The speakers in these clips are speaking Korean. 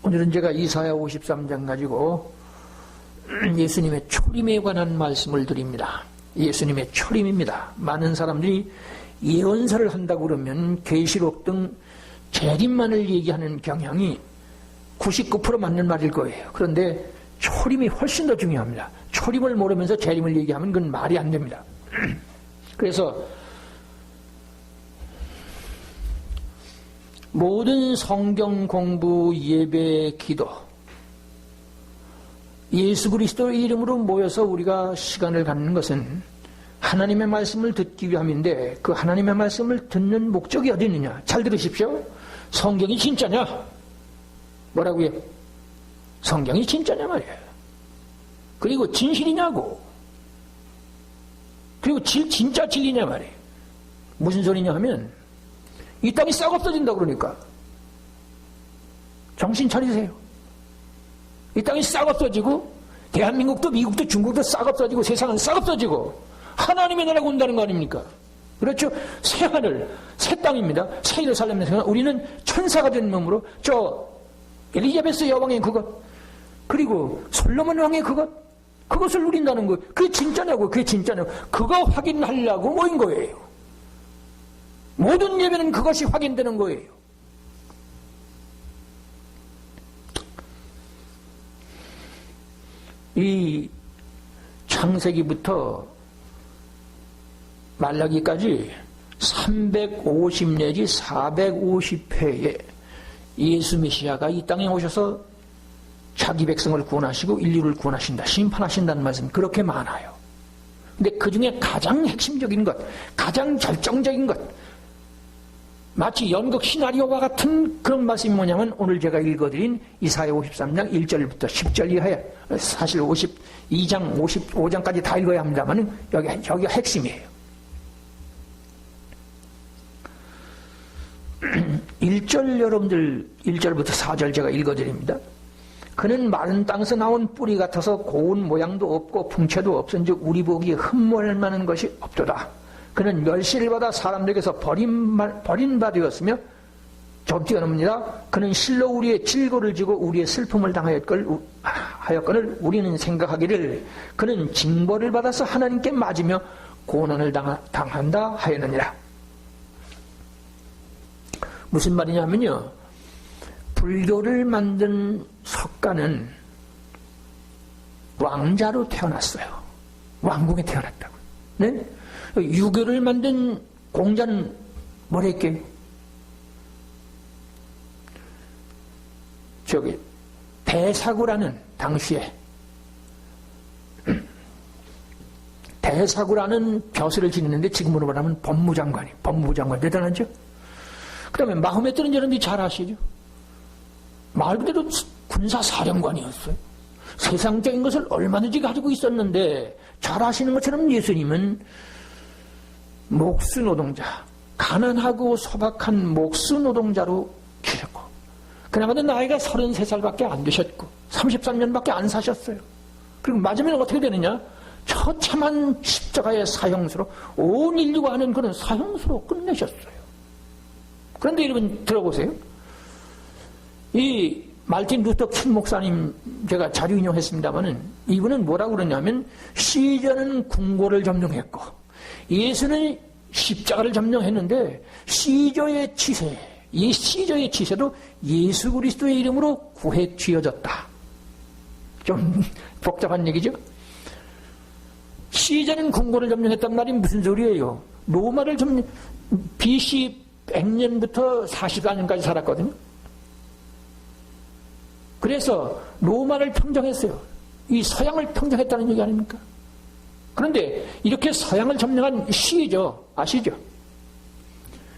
오늘은 제가 이사야 53장 가지고 예수님의 초림에 관한 말씀을 드립니다. 예수님의 초림입니다. 많은 사람들이 예언서를 한다고 그러면 계시록 등 재림만을 얘기하는 경향이 99% 맞는 말일 거예요. 그런데 초림이 훨씬 더 중요합니다. 초림을 모르면서 재림을 얘기하면 그건 말이 안 됩니다. 그래서 모든 성경 공부, 예배, 기도, 예수 그리스도의 이름으로 모여서 우리가 시간을 갖는 것은 하나님의 말씀을 듣기 위함인데, 그 하나님의 말씀을 듣는 목적이 어디 있느냐? 잘 들으십시오. 성경이 진짜냐? 뭐라고요? 성경이 진짜냐 말이에요. 그리고 진실이냐고. 그리고 진짜 진리냐 말이에요. 무슨 소리냐 하면 이 땅이 싹 없어진다 그러니까 정신 차리세요. 이 땅이 싹 없어지고 대한민국도 미국도 중국도 싹 없어지고 세상은 싹 없어지고 하나님의 나라가 온다는 거 아닙니까? 그렇죠? 새 하늘, 새 땅입니다. 새 예루살렘의 생각. 우리는 천사가 된 몸으로 저 엘리자베스 여왕의 그것, 그리고 솔로몬 왕의 그것을 누린다는 거예요. 그게 진짜냐고, 그게 진짜냐고. 그거 확인하려고 모인 거예요. 모든 예배는 그것이 확인되는 거예요. 이 창세기부터 말라기까지 350 내지 450회에 예수 메시아가 이 땅에 오셔서 자기 백성을 구원하시고 인류를 구원하신다, 심판하신다는 말씀 그렇게 많아요. 근데 그 중에 가장 핵심적인 것, 가장 결정적인 것, 마치 연극 시나리오와 같은 그런 말씀이 뭐냐면 오늘 제가 읽어드린 이사야 53장 1절부터 10절 이하에, 사실 52장, 55장까지 다 읽어야 합니다만 여기가 핵심이에요. 1절 여러분들 1절부터 4절 제가 읽어드립니다. 그는 마른 땅에서 나온 뿌리 같아서 고운 모양도 없고 풍채도 없은즉 우리 보기에 흠모할 만한 것이 없도다. 그는 멸시를 받아 사람들에게서 버린 바 되었으며, 좀 뛰어넘습니다. 그는 실로 우리의 질고를 지고 우리의 슬픔을 하였거늘 우리는 생각하기를 그는 징벌을 받아서 하나님께 맞으며 고난을 당한다 하였느니라. 무슨 말이냐면요, 불교를 만든 석가는 왕자로 태어났어요. 왕궁에 태어났다고. 네? 유교를 만든 공자는 뭐랬게? 대사구라는, 당시에 대사구라는 벼슬을 지냈는데 지금으로 말하면 법무장관 대단하죠? 그 다음에 마음에 드는 여러분들이 잘 아시죠? 말 그대로 군사사령관이었어요. 세상적인 것을 얼마든지 가지고 있었는데, 잘 아시는 것처럼 예수님은 목수노동자, 가난하고 소박한 목수노동자로 기르고, 그나마도 나이가 33살밖에 안 되셨고 33년밖에 안 사셨어요. 그리고 마지막에 어떻게 되느냐? 처참한 십자가의 사형수로 온 인류가 하는 그런 사형수로 끝내셨어요. 그런데 여러분 들어보세요. 이 말틴 루터 킹 목사님 제가 자료 인용했습니다마는 이분은 뭐라고 그러냐면, 시저는 궁궐을 점령했고 예수는 십자가를 점령했는데 시저의 치세, 이 시저의 치세도 예수 그리스도의 이름으로 구획 쥐어졌다. 좀 복잡한 얘기죠? 시저는 궁궐을 점령했단 말이 무슨 소리예요? 로마를 BC 100년부터 44년까지 살았거든요. 그래서 로마를 평정했어요. 이 서양을 평정했다는 얘기 아닙니까? 그런데 이렇게 서양을 점령한 시저 아시죠?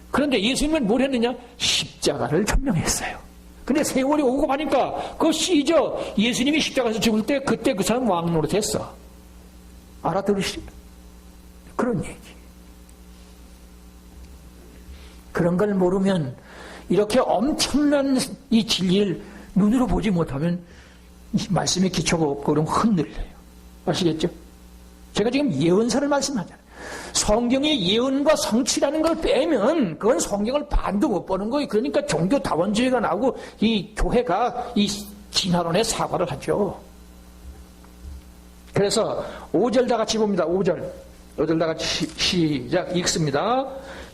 그런데 예수님은 뭘 했느냐? 십자가를 점령했어요. 근데 세월이 오고 가니까 그 시저 예수님이 십자가에서 죽을 때 그때 그 사람 왕 노릇했어. 알아들으시죠? 그런 얘기. 그런 걸 모르면, 이렇게 엄청난 이 진리를 눈으로 보지 못하면 이 말씀에 기초가 없고 그러면 흔들려요. 아시겠죠? 제가 지금 예언서를 말씀하잖아요. 성경의 예언과 성취라는 걸 빼면 그건 성경을 반도 못 보는 거예요. 그러니까 종교다원주의가 나오고 이 교회가 이 진화론에 사과를 하죠. 그래서 5절 다 같이 봅니다. 5절 다 같이 시작 읽습니다.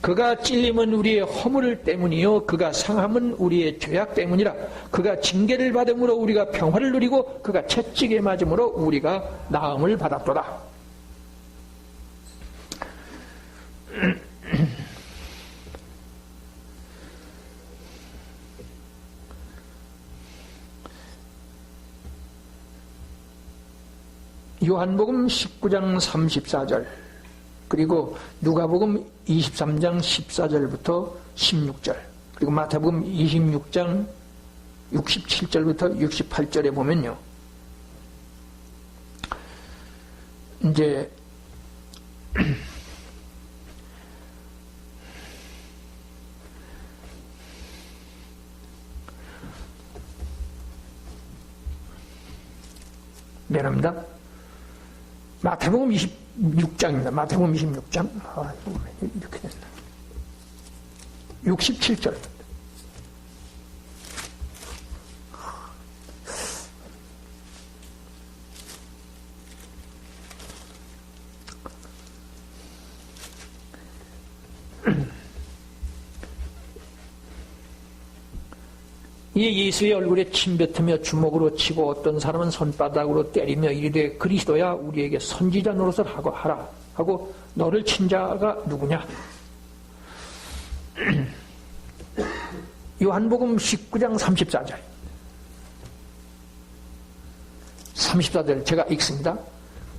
그가 찔림은 우리의 허물 때문이요 그가 상함은 우리의 죄악 때문이라. 그가 징계를 받음으로 우리가 평화를 누리고 그가 채찍에 맞음으로 우리가 나음을 받았도다. 요한복음 19장 34절 그리고 누가복음 23장 14절부터 16절 그리고 마태복음 26장 67절부터 68절에 보면요, 이제 미안합니다. 마태복음 26장입니다. 마태복음 26장. 이렇게 됐나. 67절. 이 예수의 얼굴에 침뱉으며 주먹으로 치고 어떤 사람은 손바닥으로 때리며 이르되 그리스도야 우리에게 선지자 노릇을 하라 하고 너를 친 자가 누구냐? 요한복음 19장 34절 34절 제가 읽습니다.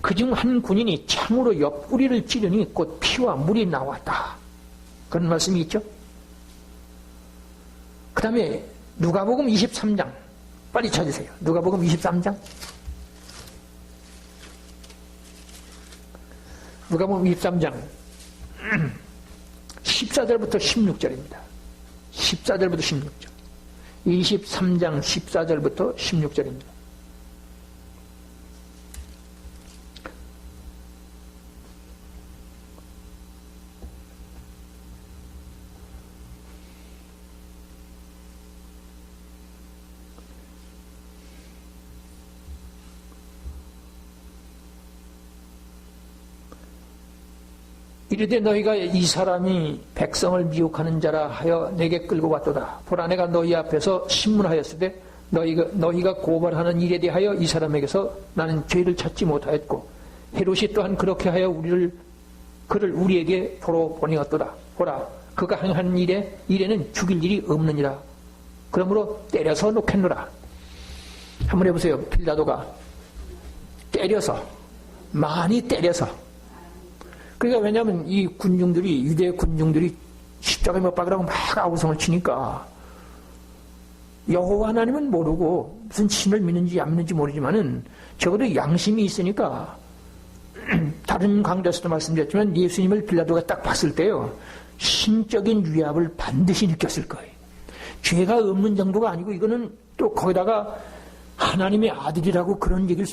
그중 한 군인이 창으로 옆구리를 찌르니 곧 피와 물이 나왔다. 그런 말씀이 있죠. 그 다음에 누가복음 23장 빨리 찾으세요. 누가복음 23장 누가복음 23장 14절부터 16절입니다. 14절부터 16절 23장 14절부터 16절입니다. 이르되 너희가 이 사람이 백성을 미혹하는 자라 하여 내게 끌고 왔도다. 보라 내가 너희 앞에서 신문하였으되 너희가 고발하는 일에 대하여 이 사람에게서 나는 죄를 찾지 못하였고 헤롯이 또한 그렇게 하여 그를 우리에게 도로 보내었도다. 보라 그가 행한 일에는 죽일 일이 없느니라. 그러므로 때려서 놓겠노라. 한번 해보세요. 빌라도가 때려서 많이 때려서 그러니까 왜냐하면 이 군중들이 유대 군중들이 십자가에 못 박으라고 막 아우성을 치니까 여호와 하나님은 모르고 무슨 신을 믿는지 안 믿는지 모르지만은 적어도 양심이 있으니까 다른 강좌에서도 말씀드렸지만 예수님을 빌라도가 딱 봤을 때요 신적인 위압을 반드시 느꼈을 거예요. 죄가 없는 정도가 아니고 이거는 또 거기다가 하나님의 아들이라고 그런 얘기를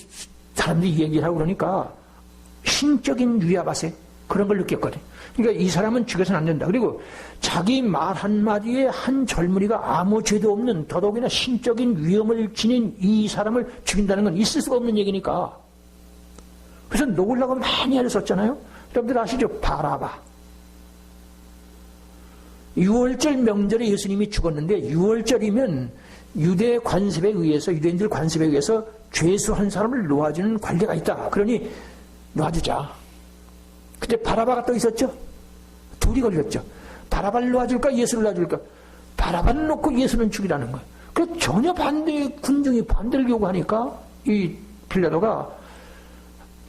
사람들이 얘기를 하고 그러니까 신적인 위압하세요. 그런 걸 느꼈거든요. 그러니까 이 사람은 죽여서는 안 된다. 그리고 자기 말 한마디에 한 젊은이가 아무 죄도 없는 더더욱이나 신적인 위험을 지닌 이 사람을 죽인다는 건 있을 수가 없는 얘기니까. 그래서 놓으려고 많이 애를 썼잖아요. 여러분들 아시죠? 바라바. 6월절 명절에 예수님이 죽었는데 6월절이면 유대 관습에 의해서 유대인들 관습에 의해서 죄수한 사람을 놓아주는 관례가 있다. 그러니 놔주자. 그때 바라바가 또 있었죠. 둘이 걸렸죠. 바라바를 놔줄까 예수를 놔줄까. 바라바를 놓고 예수는 죽이라는 거예요. 그 전혀 반대의 군중이 반대를 요구하니까 이 빌라도가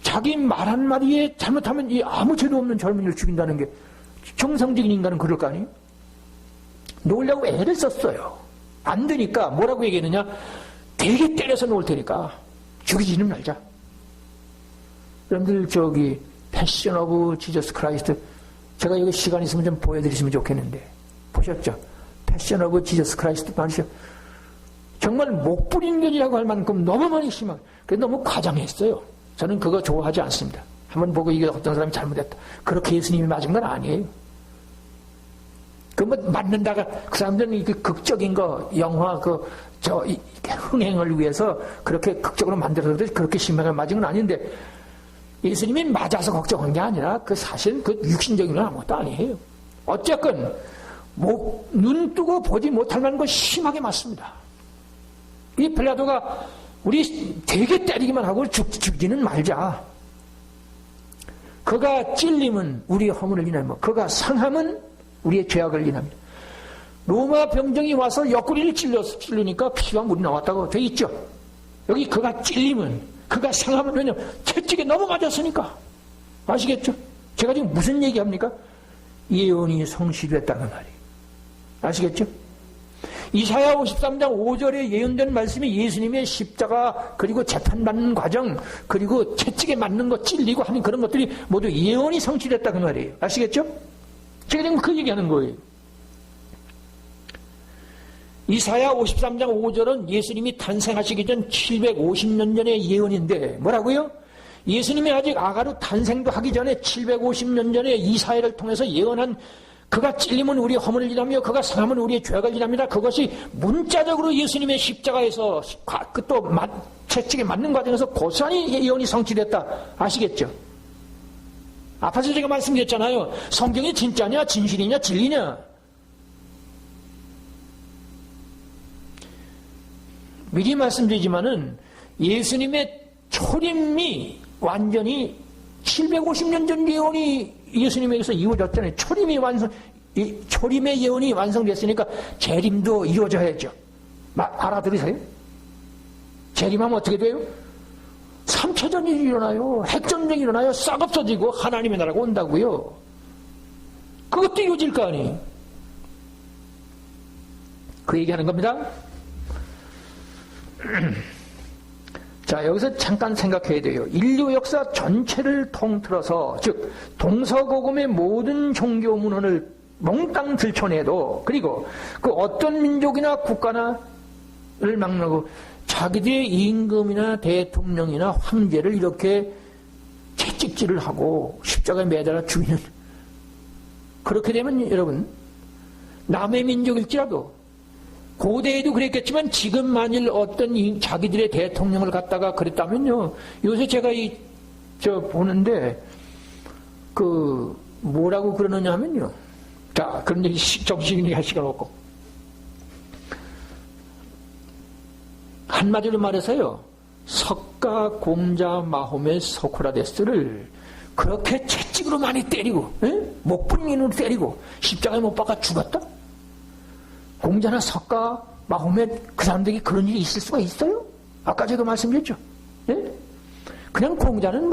자기 말 한마디에 잘못하면 이 아무 죄도 없는 젊은이를 죽인다는 게 정상적인 인간은 그럴 거 아니에요. 놓으려고 애를 썼어요. 안 되니까 뭐라고 얘기했느냐. 되게 때려서 놓을 테니까 죽이지는 말자. 여러분들 저기 패션 오브 지저스 크라이스트 제가 여기 시간 있으면 좀 보여드리시면 좋겠는데 보셨죠? 패션 오브 지저스 크라이스트 말이죠. 정말 목부린견이라고 할 만큼 너무 많이 심하게 그래서 너무 과장했어요. 저는 그거 좋아하지 않습니다. 한번 보고 이게 어떤 사람이 잘못했다. 그렇게 예수님이 맞은 건 아니에요. 그 뭐 맞는다가 그 사람들은 그 극적인 거 영화 흥행을 위해서 그렇게 극적으로 만들어서 그렇게 심하게 맞은 건 아닌데 예수님이 맞아서 걱정한 게 아니라 그 사실 그 육신적인 건 아무것도 아니에요. 어쨌건 눈 뜨고 보지 못할 만한 거 심하게 맞습니다. 이 빌라도가 우리 되게 때리기만 하고 죽지는 말자. 그가 찔림은 우리의 허물을 인하며 그가 상함은 우리의 죄악을 인합니다. 로마 병정이 와서 옆구리를 찔르니까 피와 물이 나왔다고 돼 있죠. 여기 그가 찔림은 그가 상함은 왜냐면 채찍에 너무 맞았으니까. 아시겠죠? 제가 지금 무슨 얘기합니까? 예언이 성취됐다는 말이에요. 아시겠죠? 이사야 53장 5절에 예언된 말씀이 예수님의 십자가 그리고 재판받는 과정 그리고 채찍에 맞는 거 찔리고 하는 그런 것들이 모두 예언이 성취됐다 그 말이에요. 아시겠죠? 제가 지금 그 얘기하는 거예요. 이사야 53장 5절은 예수님이 탄생하시기 전 750년 전의 예언인데 뭐라고요? 예수님이 아직 아가로 탄생도 하기 전에 750년 전에 이사야를 통해서 예언한 그가 찔림은 우리의 허물을 인하며 그가 상함은 우리의 죄악을 인합니다. 그것이 문자적으로 예수님의 십자가에서 또 채찍에 맞는 과정에서 고스란히 예언이 성취됐다. 아시겠죠? 앞에서 제가 말씀드렸잖아요. 성경이 진짜냐 진실이냐 진리냐. 미리 말씀드리지만은 예수님의 초림이 완전히 750년 전 예언이 예수님에게서 이루어졌잖아요. 초림의 예언이 완성됐으니까 재림도 이루어져야죠. 알아들으세요? 재림하면 어떻게 돼요? 3차전이 일어나요. 핵전쟁이 일어나요. 싹 없어지고 하나님의 나라가 온다고요. 그것도 이루어질 거 아니에요. 그 얘기하는 겁니다. 자, 여기서 잠깐 생각해야 돼요. 인류 역사 전체를 통틀어서, 즉 동서고금의 모든 종교 문헌을 몽땅 들춰내도, 그리고 그 어떤 민족이나 국가나를 막론하고 자기들의 임금이나 대통령이나 황제를 이렇게 채찍질을 하고 십자가에 매달아 죽이는, 그렇게 되면 여러분 남의 민족일지라도 고대에도 그랬겠지만 지금 만일 어떤 자기들의 대통령을 갖다가 그랬다면요. 요새 제가 보는데 뭐라고 그러느냐 하면요. 자, 그런 얘기 정식이니 할 시간 없고. 한마디로 말해서요. 석가, 공자, 마호메, 소크라테스를 그렇게 채찍으로 많이 때리고, 목불민으로 때리고 십자가에 못 박아 죽었다? 공자나 석가, 마호메 그 사람들이 그런 일이 있을 수가 있어요? 아까 제가 말씀드렸죠. 예? 그냥 공자는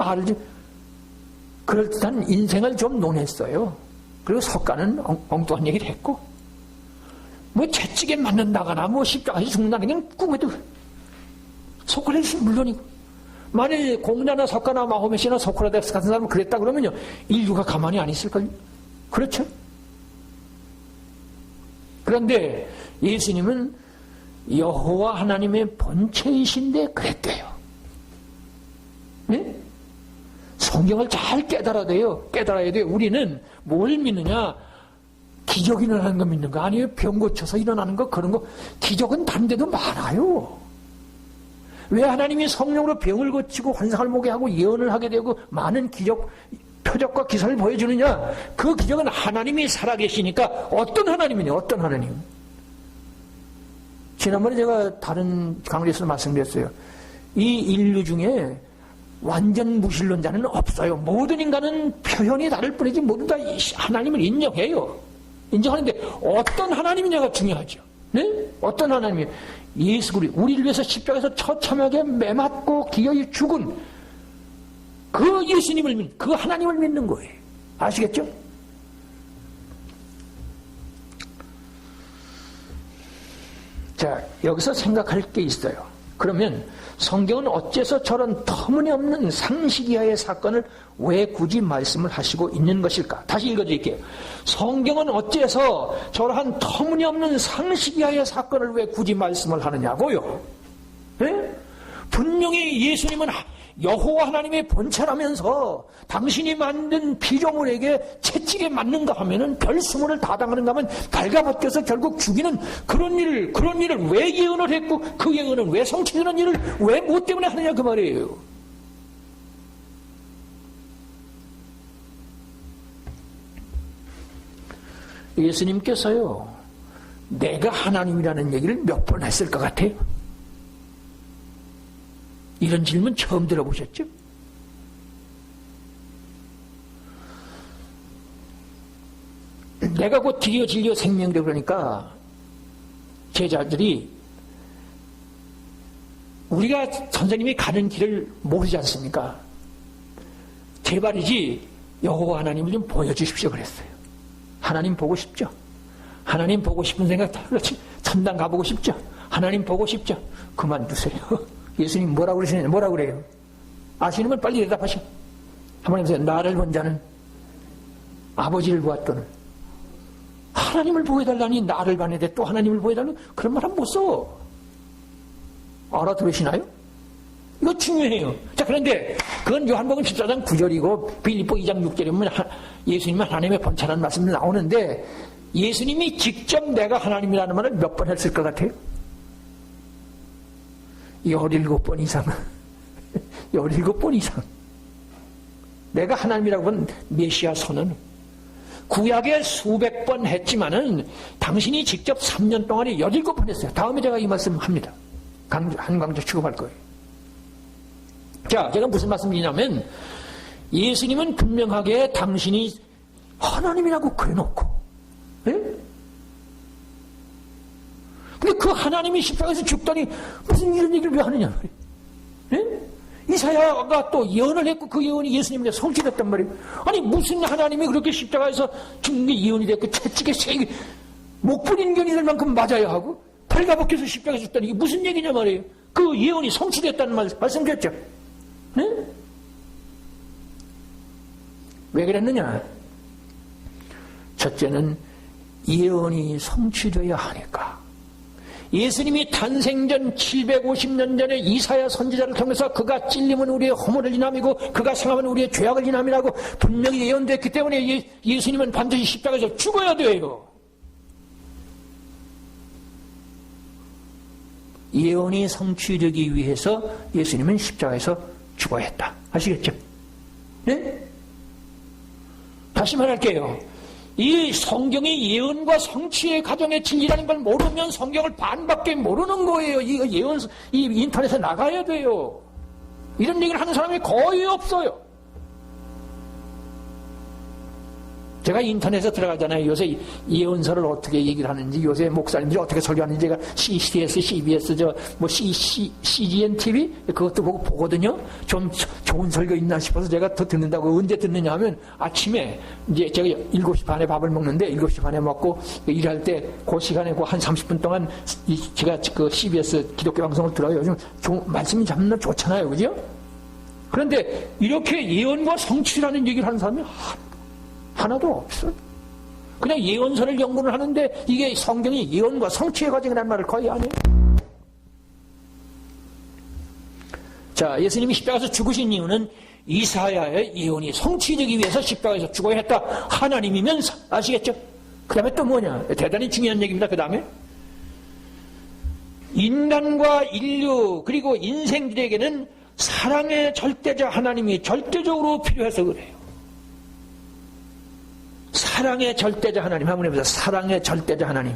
그럴듯한 인생을 좀 논했어요. 그리고 석가는 엉뚱한 얘기를 했고, 뭐 채찍에 맞는다거나 뭐 십자가에서 죽는다는 게 꿈에도. 소크라테스 물론이고, 만일 공자나 석가나 마호메시나 소크라테스 같은 사람은 그랬다 그러면요 인류가 가만히 안 있을걸요. 그렇죠? 그런데 예수님은 여호와 하나님의 본체이신데 그랬대요. 네? 성경을 잘 깨달아야 돼요. 우리는 뭘 믿느냐? 기적이 일어나는 거 믿는 거 아니에요. 병 고쳐서 일어나는 거 그런 거. 기적은 다른 데도 많아요. 왜 하나님이 성령으로 병을 고치고 환상을 보게 하고 예언을 하게 되고 많은 기적 표적과 기사를 보여주느냐? 그 기적은 하나님이 살아계시니까. 어떤 하나님이냐? 어떤 하나님? 지난번에 제가 다른 강의에서 말씀드렸어요. 이 인류 중에 완전 무신론자는 없어요. 모든 인간은 표현이 다를 뿐이지 모두 다 하나님을 인정해요. 인정하는데 어떤 하나님이냐가 중요하죠. 네? 어떤 하나님이에요? 예수 그리스도, 우리를 위해서 십자가에서 처참하게 매맞고 기어이 죽은 그 예수님을 믿는, 그 하나님을 믿는 거예요. 아시겠죠? 자, 여기서 생각할 게 있어요. 그러면 성경은 어째서 저런 터무니없는 상식 이하의 사건을 왜 굳이 말씀을 하시고 있는 것일까? 다시 읽어드릴게요. 성경은 어째서 저러한 터무니없는 상식 이하의 사건을 왜 굳이 말씀을 하느냐고요? 네? 분명히 예수님은 여호와 하나님의 본체라면서 당신이 만든 피조물에게 채찍에 맞는가 하면은 별수문을 다 당하는가 하면 발가벗겨서 결국 죽이는 그런 일을 왜 예언을 했고 그 예언은 왜 성취되는 일을 왜 뭐 때문에 하느냐 그 말이에요. 예수님께서요, 내가 하나님이라는 얘기를 몇 번 했을 것 같아요? 이런 질문 처음 들어보셨죠? 내가 곧 길이요 진리요 생명이라고 그러니까 제자들이 우리가 선생님이 가는 길을 모르지 않습니까? 제발이지 여호와 하나님을 좀 보여주십시오 그랬어요. 하나님 보고 싶죠? 하나님 보고 싶은 생각 다 그렇지. 천당 가보고 싶죠? 하나님 보고 싶죠? 그만두세요. 예수님 뭐라고 그러시느냐? 뭐라고 그래요? 아시는 분 빨리 대답하시오. 한번 해보세요. 나를 본 자는 아버지를 보았더는. 하나님을 보여달라니 나를 봤는데 또 하나님을 보여달라니 그런 말 한 번 못 써. 알아들으시나요? 이거 중요해요. 자, 그런데 그건 요한복음 14장 9절이고 빌립보 2장 6절에 보면 예수님은 하나님의 본체라는 말씀이 나오는데 예수님이 직접 내가 하나님이라는 말을 몇 번 했을 것 같아요? 17번 이상. 17번 이상. 내가 하나님이라고 한 메시아 선언. 구약에 수백 번 했지만은 당신이 직접 3년 동안에 17번 했어요. 다음에 제가 이 말씀 합니다. 한 강조 취급할 거예요. 자, 제가 무슨 말씀이냐면 예수님은 분명하게 당신이 하나님이라고 그래놓고, 예? 근데 그 하나님이 십자가에서 죽더니 무슨 이런 얘기를 왜 하느냐 말이에요. 예? 이사야가 또 예언을 했고 그 예언이 예수님에게 성취됐단 말이에요. 아니 무슨 하나님이 그렇게 십자가에서 죽는 게 예언이 됐고 채찍에 세게 목불인견이 될 만큼 맞아야 하고 발가벗겨서 십자가에서 죽다니 이게 무슨 얘기냐 말이에요. 그 예언이 성취됐다는 말씀드렸죠. 네? 왜 그랬느냐? 첫째는 예언이 성취되어야 하니까. 예수님이 탄생전 750년 전에 이사야 선지자를 통해서 그가 찔림은 우리의 허물을 인함이고 그가 상함은 우리의 죄악을 인함이라고 분명히 예언됐기 때문에 예수님은 반드시 십자가에서 죽어야 돼요. 예언이 성취되기 위해서 예수님은 십자가에서 죽어야 했다. 아시겠죠? 네? 다시 말할게요. 이 성경이 예언과 성취의 과정의 진리라는 걸 모르면 성경을 반밖에 모르는 거예요. 이 예언, 이 인터넷에 나가야 돼요. 이런 얘기를 하는 사람이 거의 없어요. 제가 인터넷에 들어가잖아요. 요새 예언서를 어떻게 얘기를 하는지, 요새 목사님들이 어떻게 설교하는지 제가 CCS, CBS, CGN TV 그것도 보거든요. 좀 좋은 설교 있나 싶어서 제가 더 듣는다고. 언제 듣느냐 하면 아침에 이제 제가 7시 반에 밥을 먹는데 7시 반에 먹고 일할 때 그 시간에 한 30분 동안 제가 그 CBS 기독교 방송을 들어요. 요즘 말씀이 참 좋잖아요. 그죠? 그런데 이렇게 예언과 성취라는 얘기를 하는 사람이 하나도 없어요. 그냥 예언서를 연구를 하는데 이게 성경이 예언과 성취의 과정이라는 말을 거의 안 해요. 자, 예수님이 십자가에서 죽으신 이유는 이사야의 예언이 성취되기 위해서 십자가에서 죽어야 했다. 하나님이면서. 아시겠죠? 그 다음에 또 뭐냐? 대단히 중요한 얘기입니다. 그 다음에 인간과 인류 그리고 인생들에게는 사랑의 절대자 하나님이 절대적으로 필요해서 그래요. 사랑의 절대자 하나님. 한번 해보세요. 사랑의 절대자 하나님.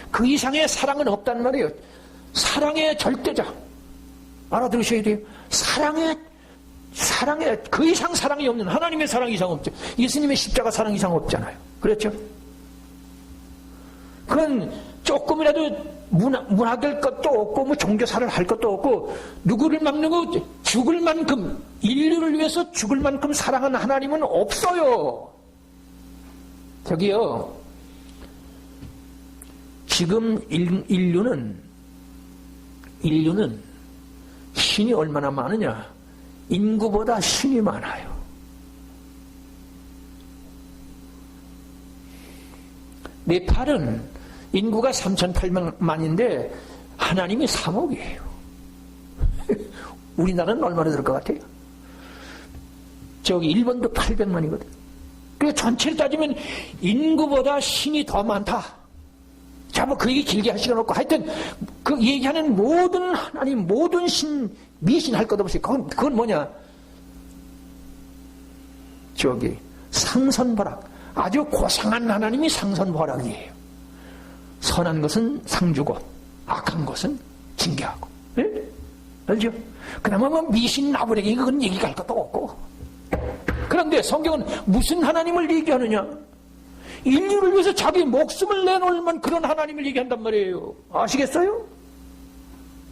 그 이상의 사랑은 없단 말이에요. 사랑의 절대자. 알아들으셔야 돼요. 사랑의 그 이상 사랑이 없는 하나님의 사랑 이상 없죠. 예수님의 십자가 사랑 이상 없잖아요. 그렇죠? 그건 조금이라도 문화될 것도 없고 뭐 종교사를 할 것도 없고 누구를 막는 거 죽을 만큼 인류를 위해서 죽을 만큼 사랑하는 하나님은 없어요. 저기요, 지금 인류는 신이 얼마나 많으냐? 인구보다 신이 많아요. 네팔은 인구가 3,800만인데 하나님이 3억이에요. 우리나라는 얼마나 될 것 같아요? 저기 일본도 800만이거든. 그래 전체를 따지면 인구보다 신이 더 많다. 자, 뭐 그 얘기 길게 할 시간 없고 하여튼 그 얘기하는 모든 하나님, 모든 신, 미신 할 것 없이 그건 뭐냐? 저기 상선벌악, 아주 고상한 하나님이 상선벌악이에요. 선한 것은 상 주고 악한 것은 징계하고. 예? 알죠? 그나마 뭐 미신 나부랭이 그건 얘기할 것도 없고. 그런데 성경은 무슨 하나님을 얘기하느냐? 인류를 위해서 자기 목숨을 내놓으면 그런 하나님을 얘기한단 말이에요. 아시겠어요?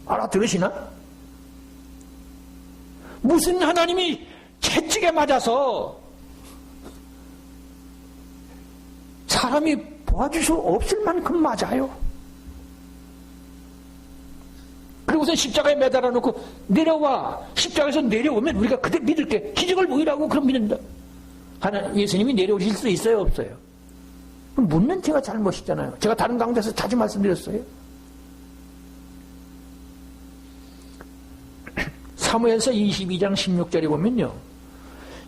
알아들으시나? 무슨 하나님이 채찍에 맞아서 사람이 도와줄 수 없을 만큼 맞아요. 그리고서 십자가에 매달아 놓고 내려와. 십자가에서 내려오면 우리가 그때 믿을게. 기적을 보이라고 그럼 믿는다. 예수님이 내려오실 수 있어요, 없어요? 묻는 제가 잘못이잖아요. 제가 다른 강좌에서 자주 말씀드렸어요. 사무엘서 22장 16절에 보면요,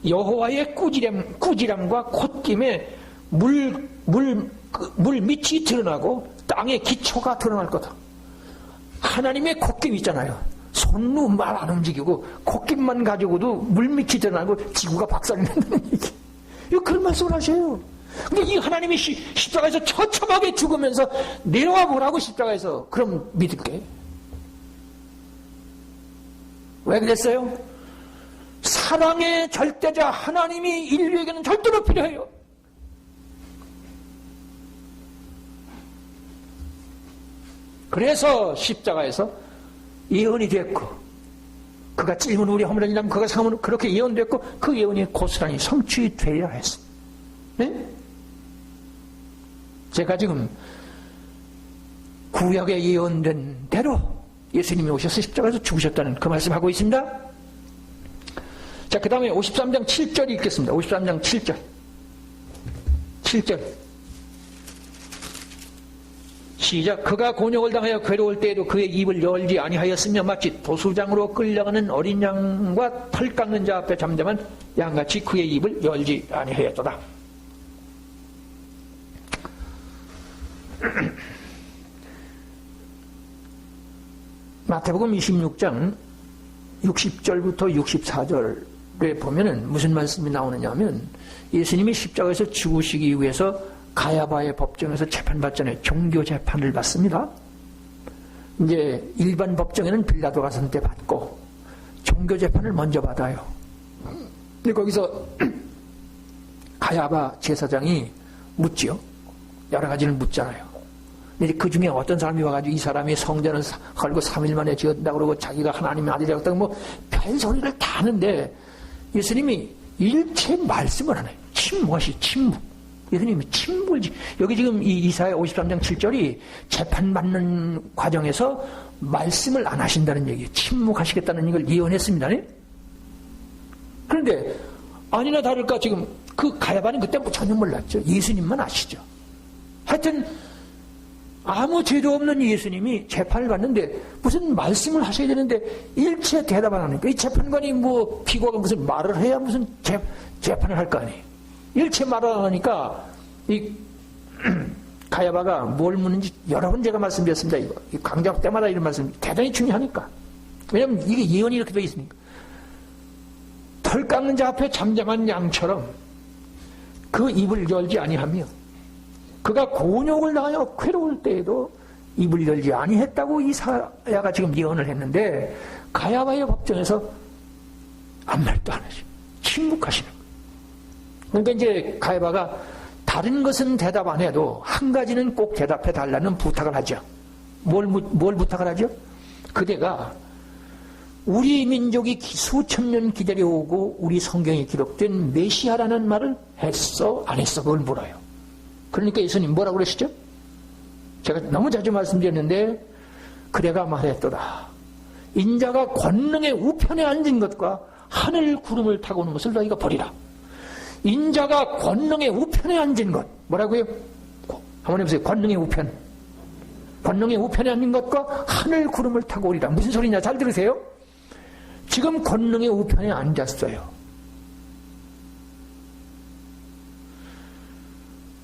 여호와의 꾸지람과 콧김에 물 밑이 드러나고 땅의 기초가 드러날 거다. 하나님의 콧김 있잖아요. 손로 말 안 움직이고 콧김만 가지고도 물밑이 드러나고 지구가 박살난다는 얘기. 이거 그런 말씀을 하셔요. 근데 이 하나님이 십자가에서 처참하게 죽으면서 내려와 보라고 십자가에서. 그럼 믿을게. 왜 그랬어요? 사랑의 절대자 하나님이 인류에게는 절대로 필요해요. 그래서 십자가에서 예언이 됐고, 그가 찔면 우리 허물이라면 그가 상하면 그렇게 예언됐고, 그 예언이 고스란히 성취되어야 했어. 네? 제가 지금 구약에 예언된 대로 예수님이 오셔서 십자가에서 죽으셨다는 그 말씀하고 있습니다. 자, 그 다음에 53장 7절 읽겠습니다. 53장 7절. 7절. 시작. 그가 곤욕을 당하여 괴로울 때에도 그의 입을 열지 아니하였으며 마치 도수장으로 끌려가는 어린 양과 털 깎는 자 앞에 잠잠한 양같이 그의 입을 열지 아니하였도다. 마태복음 26장 60절부터 64절에 보면은 무슨 말씀이 나오느냐 하면, 예수님이 십자가에서 죽으시기 위해서 가야바의 법정에서 재판받잖아요. 종교 재판을 받습니다. 이제 일반 법정에는 빌라도가 선때 받고 종교 재판을 먼저 받아요. 근데 거기서 가야바 제사장이 묻지요. 여러 가지를 묻잖아요. 근데 그 중에 어떤 사람이 와가지고 이 사람이 성전을 헐고 3일 만에 지었다 그러고 자기가 하나님의 아들이라고 했다고 뭐 별소리를 다 하는데, 예수님이 일체 말씀을 안 해요. 침묵하시 침묵. 예수님이 침묵을, 여기 지금 이 이사야 53장 7절이 재판받는 과정에서 말씀을 안 하신다는 얘기예요. 침묵하시겠다는 걸 예언했습니다. 네? 그런데 아니나 다를까 지금 그 가야바는 그때 뭐 전혀 몰랐죠. 예수님만 아시죠. 하여튼 아무 죄도 없는 예수님이 재판을 받는데 무슨 말씀을 하셔야 되는데 일체 대답 안 하니까 이 재판관이 뭐 피고가 무슨 말을 해야 무슨 재판을 할 거 아니에요. 일체 말을 안 하니까 이 가야바가 뭘 묻는지 여러 번 제가 말씀드렸습니다. 이거 이 강좌 때마다 이런 말씀 대단히 중요하니까. 왜냐면 이게 예언이 이렇게 되어 있으니까. 털 깎는 자 앞에 잠잠한 양처럼 그 입을 열지 아니하며, 그가 곤욕을 당하여 괴로울 때에도 입을 열지 아니했다고 이사야가 지금 예언을 했는데, 가야바의 법정에서 아무 말도 안 하죠. 침묵하시는 거예요. 그러니까 이제 가야바가 다른 것은 대답 안 해도 한 가지는 꼭 대답해 달라는 부탁을 하죠. 뭘 부탁을 하죠? 그대가 우리 민족이 수천 년 기다려오고 우리 성경에 기록된 메시아라는 말을 했어? 안 했어? 그걸 물어요. 그러니까 예수님 뭐라고 그러시죠? 제가 너무 자주 말씀드렸는데, 그대가 말했도다. 인자가 권능의 우편에 앉은 것과 하늘 구름을 타고 오는 것을 너희가 보리라. 인자가 권능의 우편에 앉은 것. 뭐라고요? 한번 해보세요. 권능의 우편. 권능의 우편에 앉은 것과 하늘 구름을 타고 오리라. 무슨 소리냐? 잘 들으세요. 지금 권능의 우편에 앉았어요.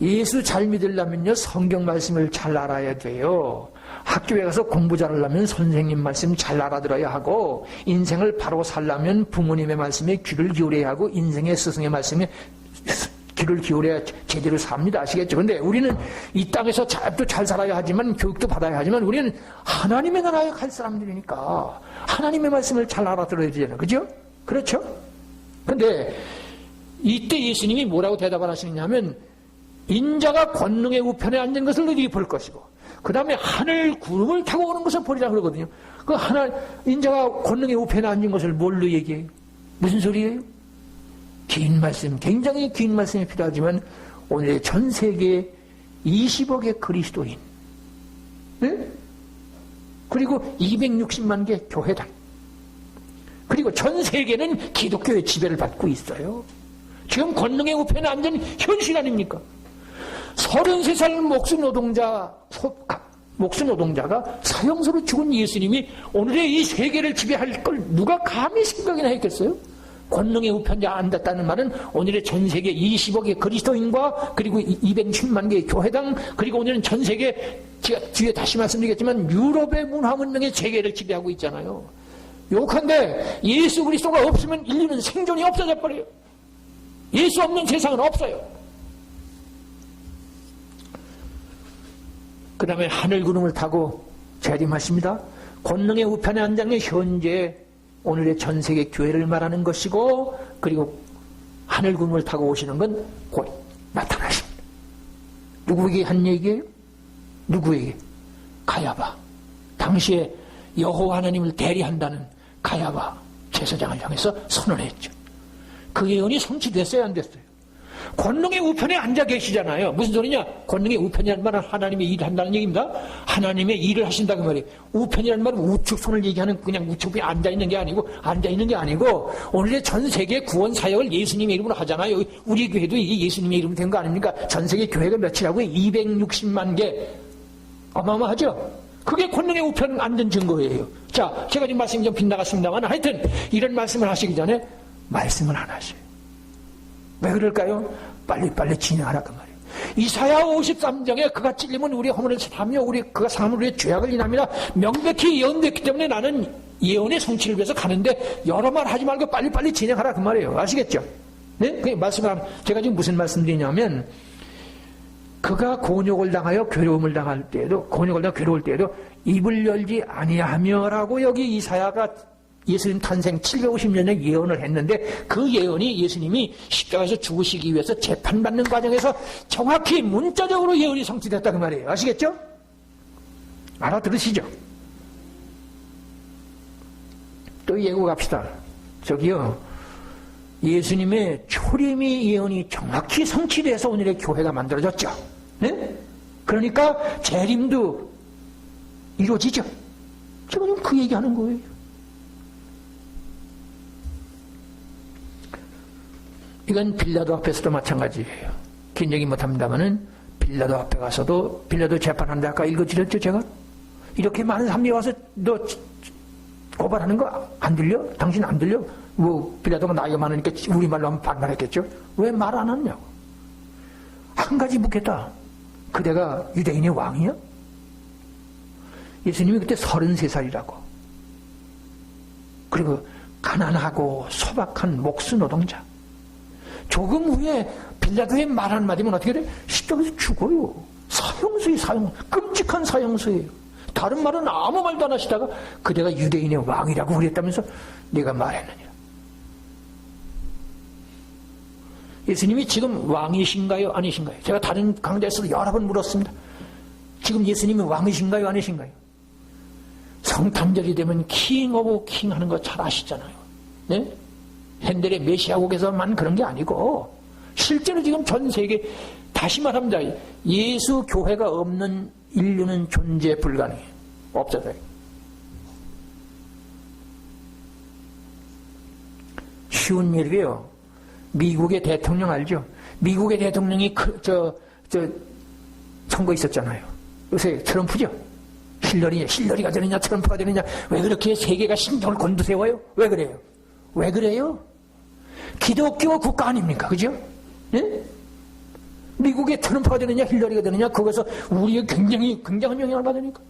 예수 잘 믿으려면요, 성경 말씀을 잘 알아야 돼요. 학교에 가서 공부 잘하려면 선생님 말씀 잘 알아들어야 하고, 인생을 바로 살려면 부모님의 말씀에 귀를 기울여야 하고, 인생의 스승의 말씀에 귀를 기울여야 제대로 삽니다. 아시겠죠? 근데 우리는 이 땅에서 또 잘 살아야 하지만, 교육도 받아야 하지만, 우리는 하나님의 나라에 갈 사람들이니까 하나님의 말씀을 잘 알아들어야 되잖아요. 그죠? 그렇죠? 근데 이때 예수님이 뭐라고 대답을 하시느냐면, 인자가 권능의 우편에 앉은 것을 너희들이 볼 것이고, 그 다음에 하늘 구름을 타고 오는 것을 보리라 그러거든요. 그 인자가 권능의 우편에 앉은 것을 뭘로 얘기해요? 무슨 소리예요? 긴 말씀, 굉장히 긴 말씀이 필요하지만, 오늘의 전 세계 20억의 그리스도인, 네? 그리고 260만 개 교회당, 그리고 전 세계는 기독교의 지배를 받고 있어요. 지금 권능의 우편에 앉은 현실 아닙니까? 33살 목수노동자가 사형수로 죽은 예수님이 오늘의 이 세계를 지배할 걸 누가 감히 생각이나 했겠어요? 권능의 우편에 앉았다는 말은 오늘의 전 세계 20억의 그리스도인과 그리고 210만 개의 교회당, 그리고 오늘은 전 세계, 제가 뒤에 다시 말씀드리겠지만 유럽의 문화문명의 세계를 지배하고 있잖아요. 욕한데 예수 그리스도가 없으면 인류는 생존이 없어져 버려요. 예수 없는 세상은 없어요. 그 다음에 하늘 구름을 타고 재림하십니다. 권능의 우편에 앉은 현재 오늘의 전 세계 교회를 말하는 것이고, 그리고 하늘 구름을 타고 오시는 건 곧 나타나십니다. 누구에게 한 얘기예요? 누구에게? 가야바. 당시에 여호와 하나님을 대리한다는 가야바 제사장을 향해서 선언했죠. 그 예언이 성취됐어요, 안 됐어요? 권능의 우편에 앉아 계시잖아요. 무슨 소리냐? 권능의 우편이라는 말은 하나님의 일을 한다는 얘기입니다. 하나님의 일을 하신다 그 말이에요. 우편이라는 말은 우측선을 얘기하는, 그냥 우측에 앉아있는 게 아니고 오늘의 전 세계 구원 사역을 예수님의 이름으로 하잖아요. 우리 교회도 이게 예수님의 이름으로 된 거 아닙니까? 전 세계 교회가 몇이라고요? 260만 개. 어마어마하죠? 그게 권능의 우편 앉은 증거예요. 자, 제가 지금 말씀이 좀 빗나갔습니다만, 하여튼 이런 말씀을 하시기 전에 말씀을 안 하셔요. 왜 그럴까요? 빨리빨리 진행하라 그 말이에요. 이사야 53장에 그가 찔리면 우리 허물을 사하며 그가 상하면 우리의 죄악을 인합니다. 명백히 예언됐기 때문에 나는 예언의 성취를 위해서 가는데 여러 말 하지 말고 빨리빨리 진행하라 그 말이에요. 아시겠죠? 네? 그 말씀을 하면, 제가 지금 무슨 말씀드리냐면, 그가 곤욕을 당하여 괴로움을 당할 때에도, 곤욕을 당하여 괴로울 때에도 입을 열지 아니하며라고 여기 이사야가 예수님 탄생 750년에 예언을 했는데, 그 예언이 예수님이 십자가에서 죽으시기 위해서 재판받는 과정에서 정확히 문자적으로 예언이 성취됐다 그 말이에요. 아시겠죠? 알아들으시죠? 또 예고갑시다. 저기요, 예수님의 초림이 예언이 정확히 성취돼서 오늘의 교회가 만들어졌죠. 네? 그러니까 재림도 이루어지죠. 지금 그 얘기하는 거예요. 이건 빌라도 앞에서도 마찬가지예요. 긴 얘기 못합니다만은 빌라도 앞에 가서도, 빌라도 재판하는데 아까 읽어드렸죠, 제가? 이렇게 많은 사람이 와서 너 고발하는 거 안 들려? 당신 안 들려? 뭐 빌라도가 나이가 많으니까 우리말로 하면 반말했겠죠? 왜 말 안 하느냐고. 한 가지 묻겠다. 그대가 유대인의 왕이야? 예수님이 그때 33살이라고. 그리고 가난하고 소박한 목수 노동자. 조금 후에 빌라도의 말 한마디면 어떻게 돼? 십자가에서 죽어요. 사형수예요. 끔찍한 사형수예요. 다른 말은 아무 말도 안 하시다가 그대가 유대인의 왕이라고 그랬다면서 네가 말했느냐. 예수님이 지금 왕이신가요? 아니신가요? 제가 다른 강좌에서도 여러 번 물었습니다. 지금 예수님이 왕이신가요? 아니신가요? 성탄절이 되면 킹 오브 킹 하는 거 잘 아시잖아요. 네? 핸델의 메시아곡에서만 그런 게 아니고 실제로 지금 전 세계, 다시 말합니다. 예수 교회가 없는 인류는 존재 불가능해요. 없어져요. 쉬운 일이에요. 미국의 대통령 알죠? 미국의 대통령이 선거 있었잖아요. 요새 트럼프죠? 힐러리가 되느냐, 트럼프가 되느냐, 왜 그렇게 세계가 신경을 곤두세워요? 왜 그래요? 왜 그래요? 기독교 국가 아닙니까? 그죠? 예? 미국의 트럼프가 되느냐, 힐러리가 되느냐, 그것에서 우리의 굉장한 영향을 받으니까.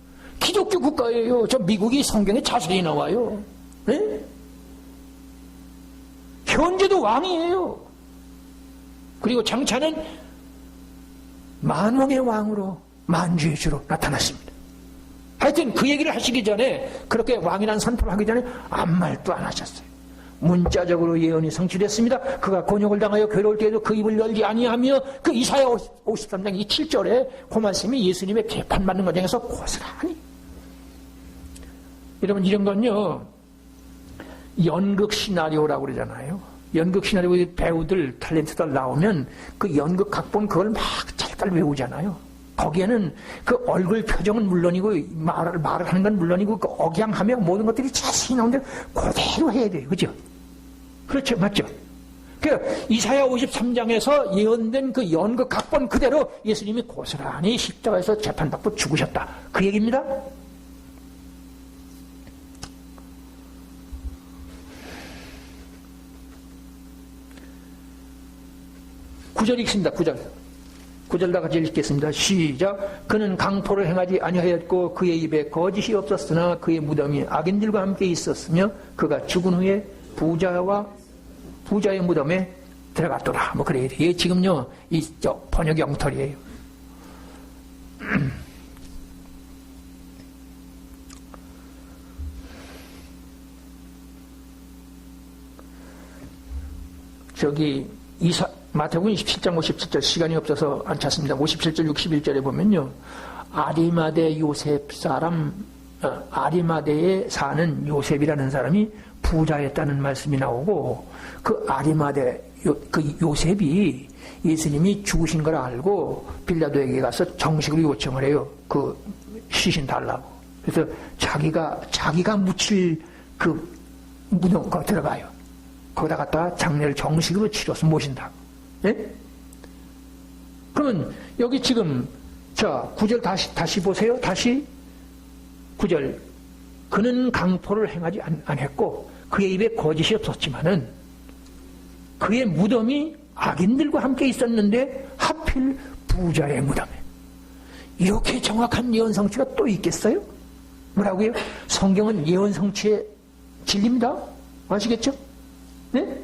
기독교 국가예요. 저 미국이 성경에 자세히 나와요. 예? 현재도 왕이에요. 그리고 장차는 만왕의 왕으로, 만주의 주로 나타났습니다. 하여튼 그 얘기를 하시기 전에, 그렇게 왕이라는 선포를 하기 전에 아무 말도 안 하셨어요. 문자적으로 예언이 성취됐습니다. 그가 곤욕을 당하여 괴로울 때에도 그 입을 열지 아니하며, 그 이사야 53장 이 7절에 그 말씀이 예수님의 재판받는 과정에서 고스란히. 여러분, 이런 건요, 연극 시나리오라고 그러잖아요. 연극 시나리오 배우들, 탤런트들 나오면 그 연극 각본 그걸 막 잘 외우잖아요. 거기에는 그 얼굴 표정은 물론이고, 말을 하는 건 물론이고, 그 억양하며 모든 것들이 자세히 나오는데 그대로 해야 돼요. 그죠? 그렇죠. 맞죠? 그 이사야 53장에서 예언된 그 연극 각본 그대로 예수님이 고스란히 십자가에서 재판받고 죽으셨다. 그 얘기입니다. 구절 읽습니다. 9절 다 같이 읽겠습니다. 시작. 그는 강포를 행하지 아니하였고 그의 입에 거짓이 없었으나 그의 무덤이 악인들과 함께 있었으며 그가 죽은 후에 부자의 무덤에 들어갔더라. 뭐 그래야 돼. 얘 지금요 이 번역이 엉터리예요. 저기 마태복음 27장 57절 시간이 없어서 안 찾습니다. 57절 61절에 보면요. 아리마대 요셉 아리마대에 사는 요셉이라는 사람이 부자였다는 말씀이 나오고, 그 아리마대 그 요셉이 예수님이 죽으신 걸 알고 빌라도에게 가서 정식으로 요청을 해요. 그 시신 달라고. 그래서 자기가 묻힐 그 무덤 거 들어가요. 거기다 갖다가 장례를 정식으로 치러서 모신다고. 예? 그러면 여기 지금 9절 다시 보세요. 다시 9절. 그는 강포를 행하지 않았고 그의 입에 거짓이 없었지만은 그의 무덤이 악인들과 함께 있었는데 하필 부자의 무덤에. 이렇게 정확한 예언 성취가 또 있겠어요? 뭐라고요? 성경은 예언 성취의 진리입니다. 아시겠죠? 네?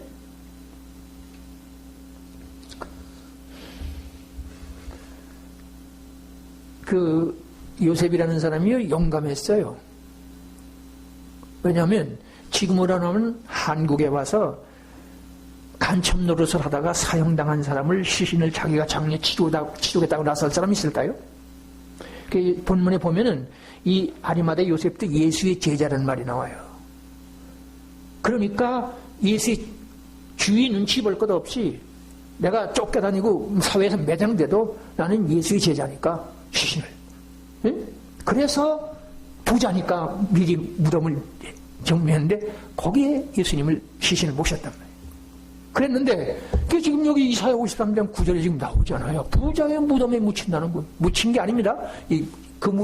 그 요셉이라는 사람이 용감했어요. 왜냐하면 지금으로 하면 한국에 와서 간첩 노릇을 하다가 사형당한 사람을 시신을 자기가 장례 치르겠다고 나설 사람이 있을까요? 그 본문에 보면은 이 아리마대 요셉도 예수의 제자라는 말이 나와요. 그러니까 예수의 주위 눈치 볼 것 없이 내가 쫓겨다니고 사회에서 매장돼도 나는 예수의 제자니까 시신을. 응? 그래서 부자니까 미리 무덤을 정리했는데 거기에 예수님을 시신을 모셨단 말이에요. 그랬는데 그게 지금 여기 이사야 53장 9절에 지금 나오잖아요. 부자의 무덤에 묻힌다는 거. 묻힌 게 아닙니다.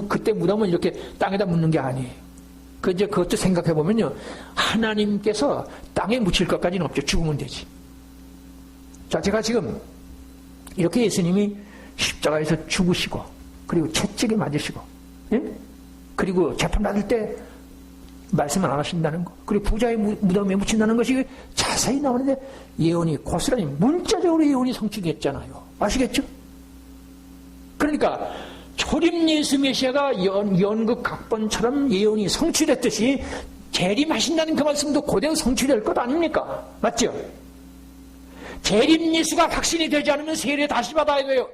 그때 무덤은 이렇게 땅에다 묻는 게 아니에요. 그것도 생각해 보면요. 하나님께서 땅에 묻힐 것까지는 없죠. 죽으면 되지. 자, 제가 지금 이렇게 예수님이 십자가에서 죽으시고 그리고 채찍에 맞으시고, 예? 그리고 재판 받을 때 말씀을 안 하신다는 거, 그리고 부자의 무덤에 묻힌다는 것이 자세히 나오는데 예언이 고스란히 문자적으로 예언이 성취됐잖아요. 아시겠죠? 그러니까 초림 예수 메시아가 연극 각본처럼 예언이 성취됐듯이 재림하신다는 그 말씀도 그대로 성취될 것 아닙니까? 맞죠? 재림 예수가 확신이 되지 않으면 세례 다시 받아야 돼요.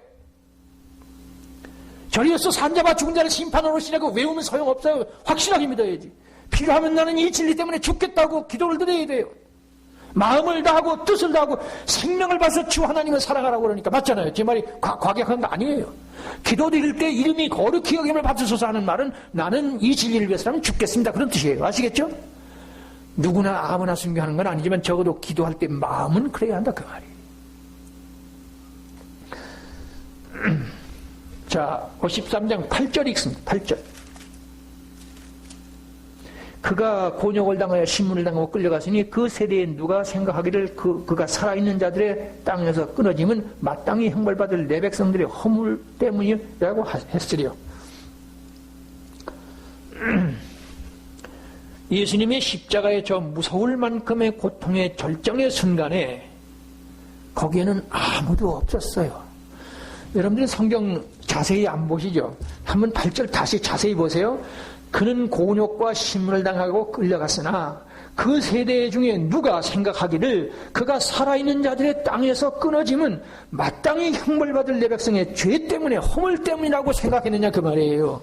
저리로서 산자와 죽은 자를 심판하러 오시라고 외우면 소용없어요. 확실하게 믿어야지. 필요하면 나는 이 진리 때문에 죽겠다고 기도를 드려야 돼요. 마음을 다하고 뜻을 다하고 생명을 봐서 주 하나님을 사랑하라고 그러니까 맞잖아요. 제 말이 과격한 거 아니에요. 기도 드릴 때 이름이 거룩히 여김을 받으소서 하는 말은 나는 이 진리를 위해서라면 죽겠습니다. 그런 뜻이에요. 아시겠죠? 누구나 아무나 순교하는 건 아니지만 적어도 기도할 때 마음은 그래야 한다 그 말이에요. 자, 53장 8절 읽습니다. 8절. 그가 곤욕을 당하여 신문을 당하고 끌려갔으니 그 세대에 누가 생각하기를 그가 살아있는 자들의 땅에서 끊어지면 마땅히 형벌받을 내 백성들의 허물 때문이라고 했으리요. 예수님의 십자가의 저 무서울 만큼의 고통의 절정의 순간에 거기에는 아무도 없었어요. 여러분들이 성경 자세히 안 보시죠? 한번 8절 다시 자세히 보세요. 그는 곤욕과 신문을 당하고 끌려갔으나 그 세대 중에 누가 생각하기를 그가 살아있는 자들의 땅에서 끊어지면 마땅히 형벌받을 내 백성의 죄 때문에 허물 때문이라고 생각했느냐 그 말이에요.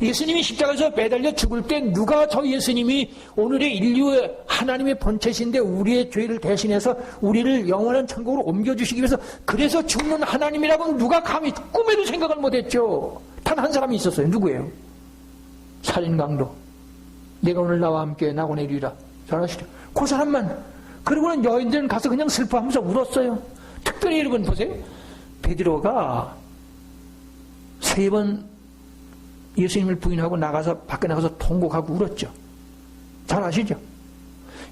예수님이 십자가에서 매달려 죽을 때 누가 저 예수님이 오늘의 인류의 하나님의 본체신데 우리의 죄를 대신해서 우리를 영원한 천국으로 옮겨주시기 위해서 그래서 죽는 하나님이라고는 누가 감히 꿈에도 생각을 못했죠. 단 한 사람이 있었어요. 누구예요? 살인 강도. 내가 오늘 나와 함께 나고 내리라. 잘 아시죠? 그 사람만. 그리고는 여인들은 가서 그냥 슬퍼하면서 울었어요. 특별히 여러분 보세요. 베드로가 3번 예수님을 부인하고 밖에 나가서 통곡하고 울었죠. 잘 아시죠?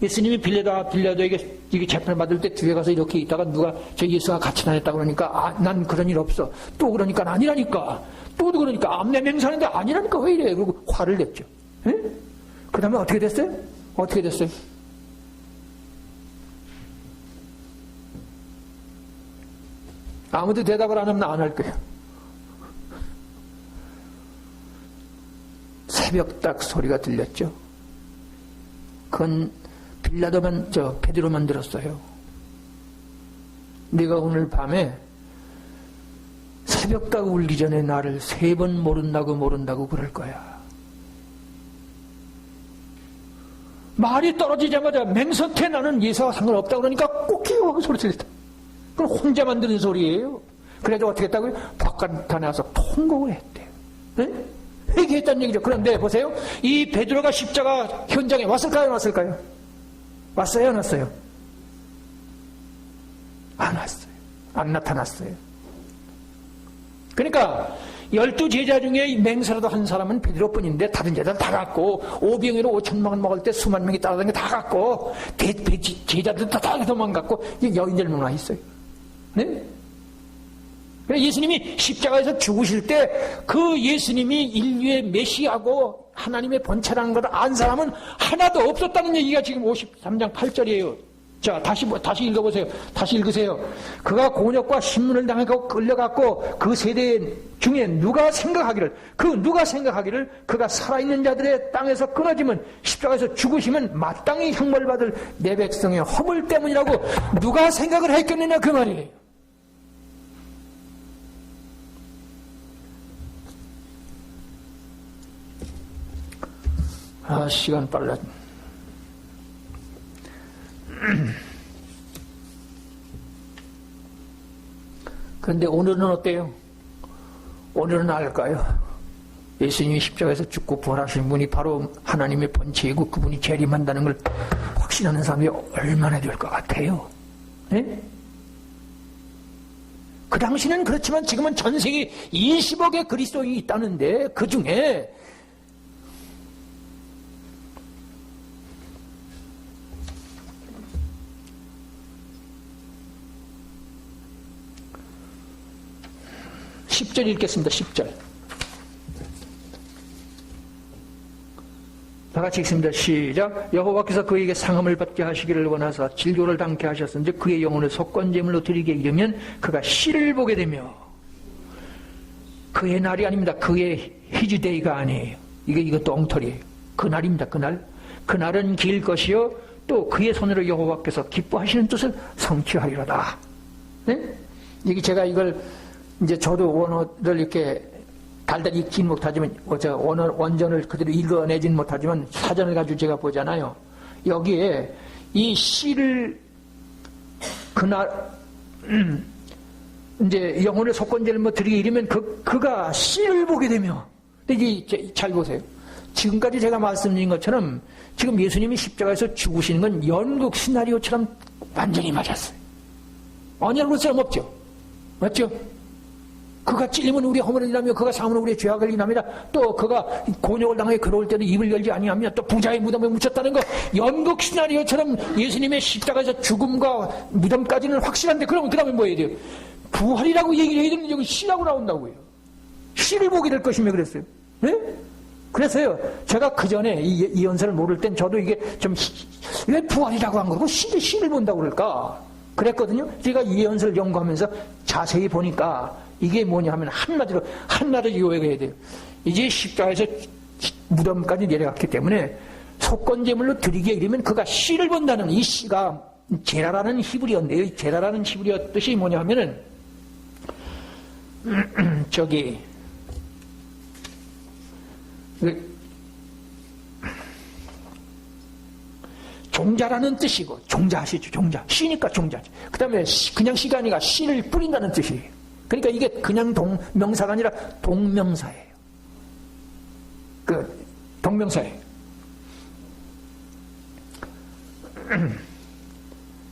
예수님이 빌라도에게 이게 재판을 받을 때 뒤에 가서 이렇게 있다가 누가 저 예수가 같이 다녔다고 그러니까 난 그런 일 없어. 또 그러니까 아니라니까. 또 그러니까 암내 맹세하는데 아니라니까 왜 이래. 그리고 화를 냈죠. 그 다음에 어떻게 됐어요? 어떻게 됐어요? 아무도 대답을 안 하면 안 할 거예요. 새벽닭 소리가 들렸죠. 그건 베드로만 들었어요. 네가 오늘 밤에 새벽닭 울기 전에 나를 3번 모른다고 그럴 거야. 말이 떨어지자마자 맹석해 나는 예수와 상관없다 그러니까 꼭기고 소리 들렸다. 그건 혼자만 들은 소리예요. 그래도 어떻게 했다고요? 바깥에 나와서 통곡을 했대요. 네? 회개했다는 얘기죠. 그런데 보세요. 이 베드로가 십자가 현장에 왔을까요? 안 왔을까요? 왔어요? 안 왔어요? 안 왔어요. 안 나타났어요. 그러니까 12제자 중에 맹세라도 한 사람은 베드로뿐인데 다른 제자는 다 갔고 오병이로 5천만 먹을 때 수만 명이 따라다니는 게 다 갔고 제자들도 다 도망갔고 여인들만 와 있어요. 네? 예수님이 십자가에서 죽으실 때 그 예수님이 인류의 메시아고 하나님의 본체라는 것을 안 사람은 하나도 없었다는 얘기가 지금 53장 8절이에요. 자, 다시 읽어보세요. 다시 읽으세요. 그가 곤욕과 신문을 당하고 끌려갔고 그 세대 중에 누가 생각하기를 그가 살아있는 자들의 땅에서 끊어지면 십자가에서 죽으시면 마땅히 형벌받을 내 백성의 허물 때문이라고 누가 생각을 했겠느냐 그 말이에요. 시간 빨라. 그런데 오늘은 어때요? 오늘은 알까요? 예수님이 십자가에서 죽고 부활하신 분이 바로 하나님의 본체이고 그분이 재림한다는 걸 확신하는 사람이 얼마나 될 것 같아요? 네? 그 당시는 그렇지만 지금은 전 세계 20억의 그리스도인이 있다는데 그 중에 10절 읽겠습니다. 10절. 다 같이 읽습니다. 시작. 여호와께서 그에게 상함을 받게 하시기를 원하사 질교를 당케 하셨은지 그의 영혼을 속건제물로 드리게 이르면 그가 씨를 보게 되며 그의 날이 아닙니다. 그의 히즈데이가 아니에요. 이것도 엉터리예요. 그 날입니다. 그날은 길 것이요 또 그의 손으로 여호와께서 기뻐하시는 뜻을 성취하리로다. 네? 이게 제가 이걸 이제 저도 원어를 이렇게 달달이 읽진 못하지만 원전을 그대로 읽어내진 못하지만 사전을 가지고 제가 보잖아요. 여기에 이 씨를 그날 이제 영혼의 속건제를 뭐 드리게 이르면 그가 씨를 보게 되며. 근데 이제 잘 보세요. 지금까지 제가 말씀드린 것처럼 지금 예수님이 십자가에서 죽으시는 건 연극 시나리오처럼 완전히 맞았어요. 언제나 그럴 사람 없죠. 맞죠? 그가 찔리면 우리 허물을 인하며 그가 상하면 우리의 죄악을 인함이라. 또 그가 곤욕을 당하여 괴로울 때도 입을 열지 아니하며 또 부자의 무덤에 묻혔다는 거. 연극 시나리오처럼 예수님의 십자가에서 죽음과 무덤까지는 확실한데, 그러면 그 다음에 뭐 해야 돼요? 부활이라고 얘기를 해야 되는데 여기 씨라고 나온다고요. 씨를 보게 될 것이며 그랬어요. 네? 그래서요, 제가 그 전에 이 연설을 모를 땐 저도 이게 좀, 왜 부활이라고 한 거고 씨를 본다고 그럴까? 그랬거든요. 제가 이 연설을 연구하면서 자세히 보니까 이게 뭐냐 하면 한마디로 요약해야 돼요. 이제 십자가에서 무덤까지 내려갔기 때문에 속건제물로 드리게 이르면 그가 씨를 본다는, 이 씨가 제라라는 히브리어인데요. 이 제라라는 히브리어 뜻이 뭐냐 하면은 종자라는 뜻이고, 종자 아시죠? 종자. 씨니까 종자죠. 그 다음에 그냥 씨가 아니라 씨를 뿌린다는 뜻이에요. 그러니까 이게 그냥 명사가 아니라 동명사예요. 동명사예요.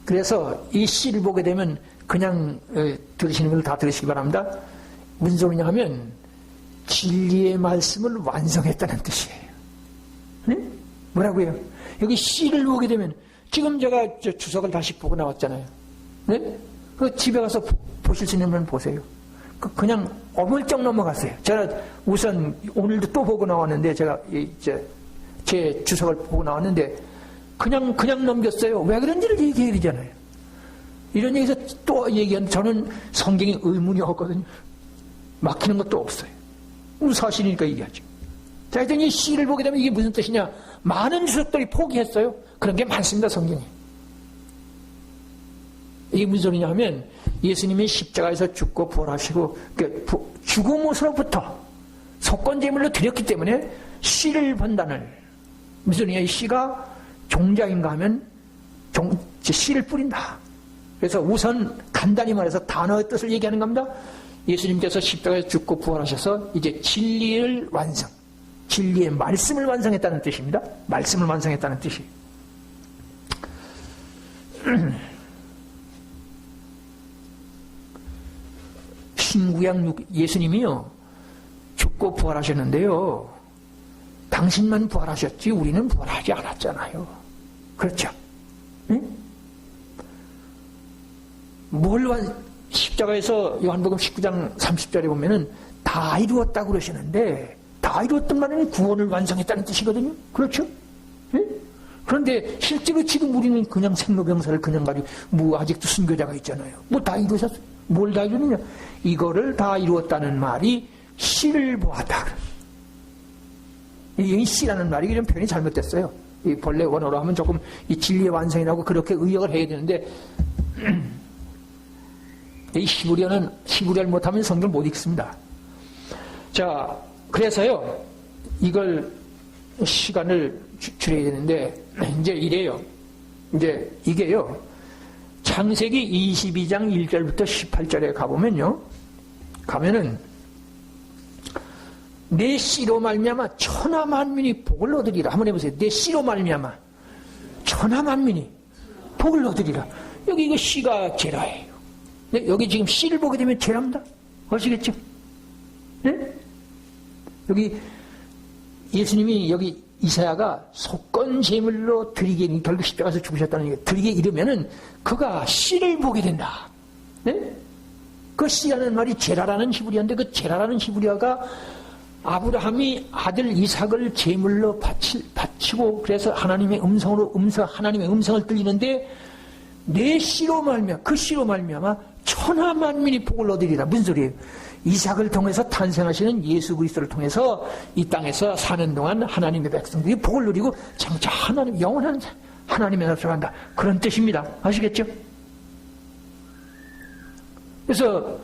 그래서 이 씨를 보게 되면 그냥 들으시는 분들 다 들으시기 바랍니다. 무슨 소리냐 하면 진리의 말씀을 완성했다는 뜻이에요. 네? 뭐라고요? 여기 씨를 보게 되면, 지금 제가 주석을 다시 보고 나왔잖아요. 네? 그 집에 가서 보실 수 있는 분 보세요. 그냥 어물쩍 넘어갔어요. 제가 우선 오늘도 또 보고 나왔는데, 제가 제 주석을 보고 나왔는데 그냥 넘겼어요. 왜 그런지를 얘기해야 되잖아요. 이런 얘기에서 또 얘기하는데 저는 성경에 의문이 없거든요. 막히는 것도 없어요. 사실이니까 얘기하죠. 자, 하여튼 이 씨를 보게 되면 이게 무슨 뜻이냐? 많은 주석들이 포기했어요. 그런 게 많습니다, 성경에. 이게 무슨 소리냐 하면 예수님이 십자가에서 죽고 부활하시고 죽음으로부터 속건제물로 드렸기 때문에 씨를 본다는, 무슨 소리냐? 이 씨가 종자인가 하면 씨를 뿌린다. 그래서 우선 간단히 말해서 단어의 뜻을 얘기하는 겁니다. 예수님께서 십자가에서 죽고 부활하셔서 이제 진리를 완성, 진리의 말씀을 완성했다는 뜻입니다. 말씀을 완성했다는 뜻이. 신구약 예수님이요 죽고 부활하셨는데요, 당신만 부활하셨지 우리는 부활하지 않았잖아요. 그렇죠? 응? 십자가에서 요한복음 19장 30절에 보면은 다 이루었다고 그러시는데, 다 이루었던 말은 구원을 완성했다는 뜻이거든요. 그렇죠? 예? 그런데 실제로 지금 우리는 그냥 생로병사를 그냥 가지고 아직도 순교자가 있잖아요. 다 이루셨어요. 뭘 다 이루느냐? 이거를 다 이루었다는 말이 씨를 보았다. 이 씨라는 말이 좀 표현이 잘못됐어요. 이 본래 원어로 하면 조금 이 진리의 완성이라고 그렇게 의역을 해야 되는데, 이 히브리어를 못하면 성경을 못 읽습니다. 자, 그래서요, 이걸 시간을 줄여야 되는데, 이제 이래요. 이제 이게요, 창세기 22장 1절부터 18절에 가면은, 내 씨로 말미암아 천하 만민이 복을 얻으리라. 한번 해보세요. 내 씨로 말미암아 천하 만민이 복을 얻으리라. 여기 이거 씨가 제라예요. 네? 여기 지금 씨를 보게 되면 제라입니다. 아시겠죠? 네? 여기 예수님이 여기 이사야가 속건 제물로 드리게, 결국 십자가에서 죽으셨다는 얘기, 드리게 이르면은 그가 씨를 보게 된다. 네? 그 씨라는 말이 제라라는 히브리어인데, 그 제라라는 히브리어가 아브라함이 아들 이삭을 제물로 바치고 그래서 하나님의 음성을 들리는데, 내 씨로 말미암아, 그 씨로 말미암아 천하 만민이 복을 얻으리라. 무슨 소리예요? 이삭을 통해서 탄생하시는 예수 그리스도를 통해서 이 땅에서 사는 동안 하나님의 백성들이 복을 누리고 장차 영원한 하나님의 나라로 들어간다. 그런 뜻입니다. 아시겠죠? 그래서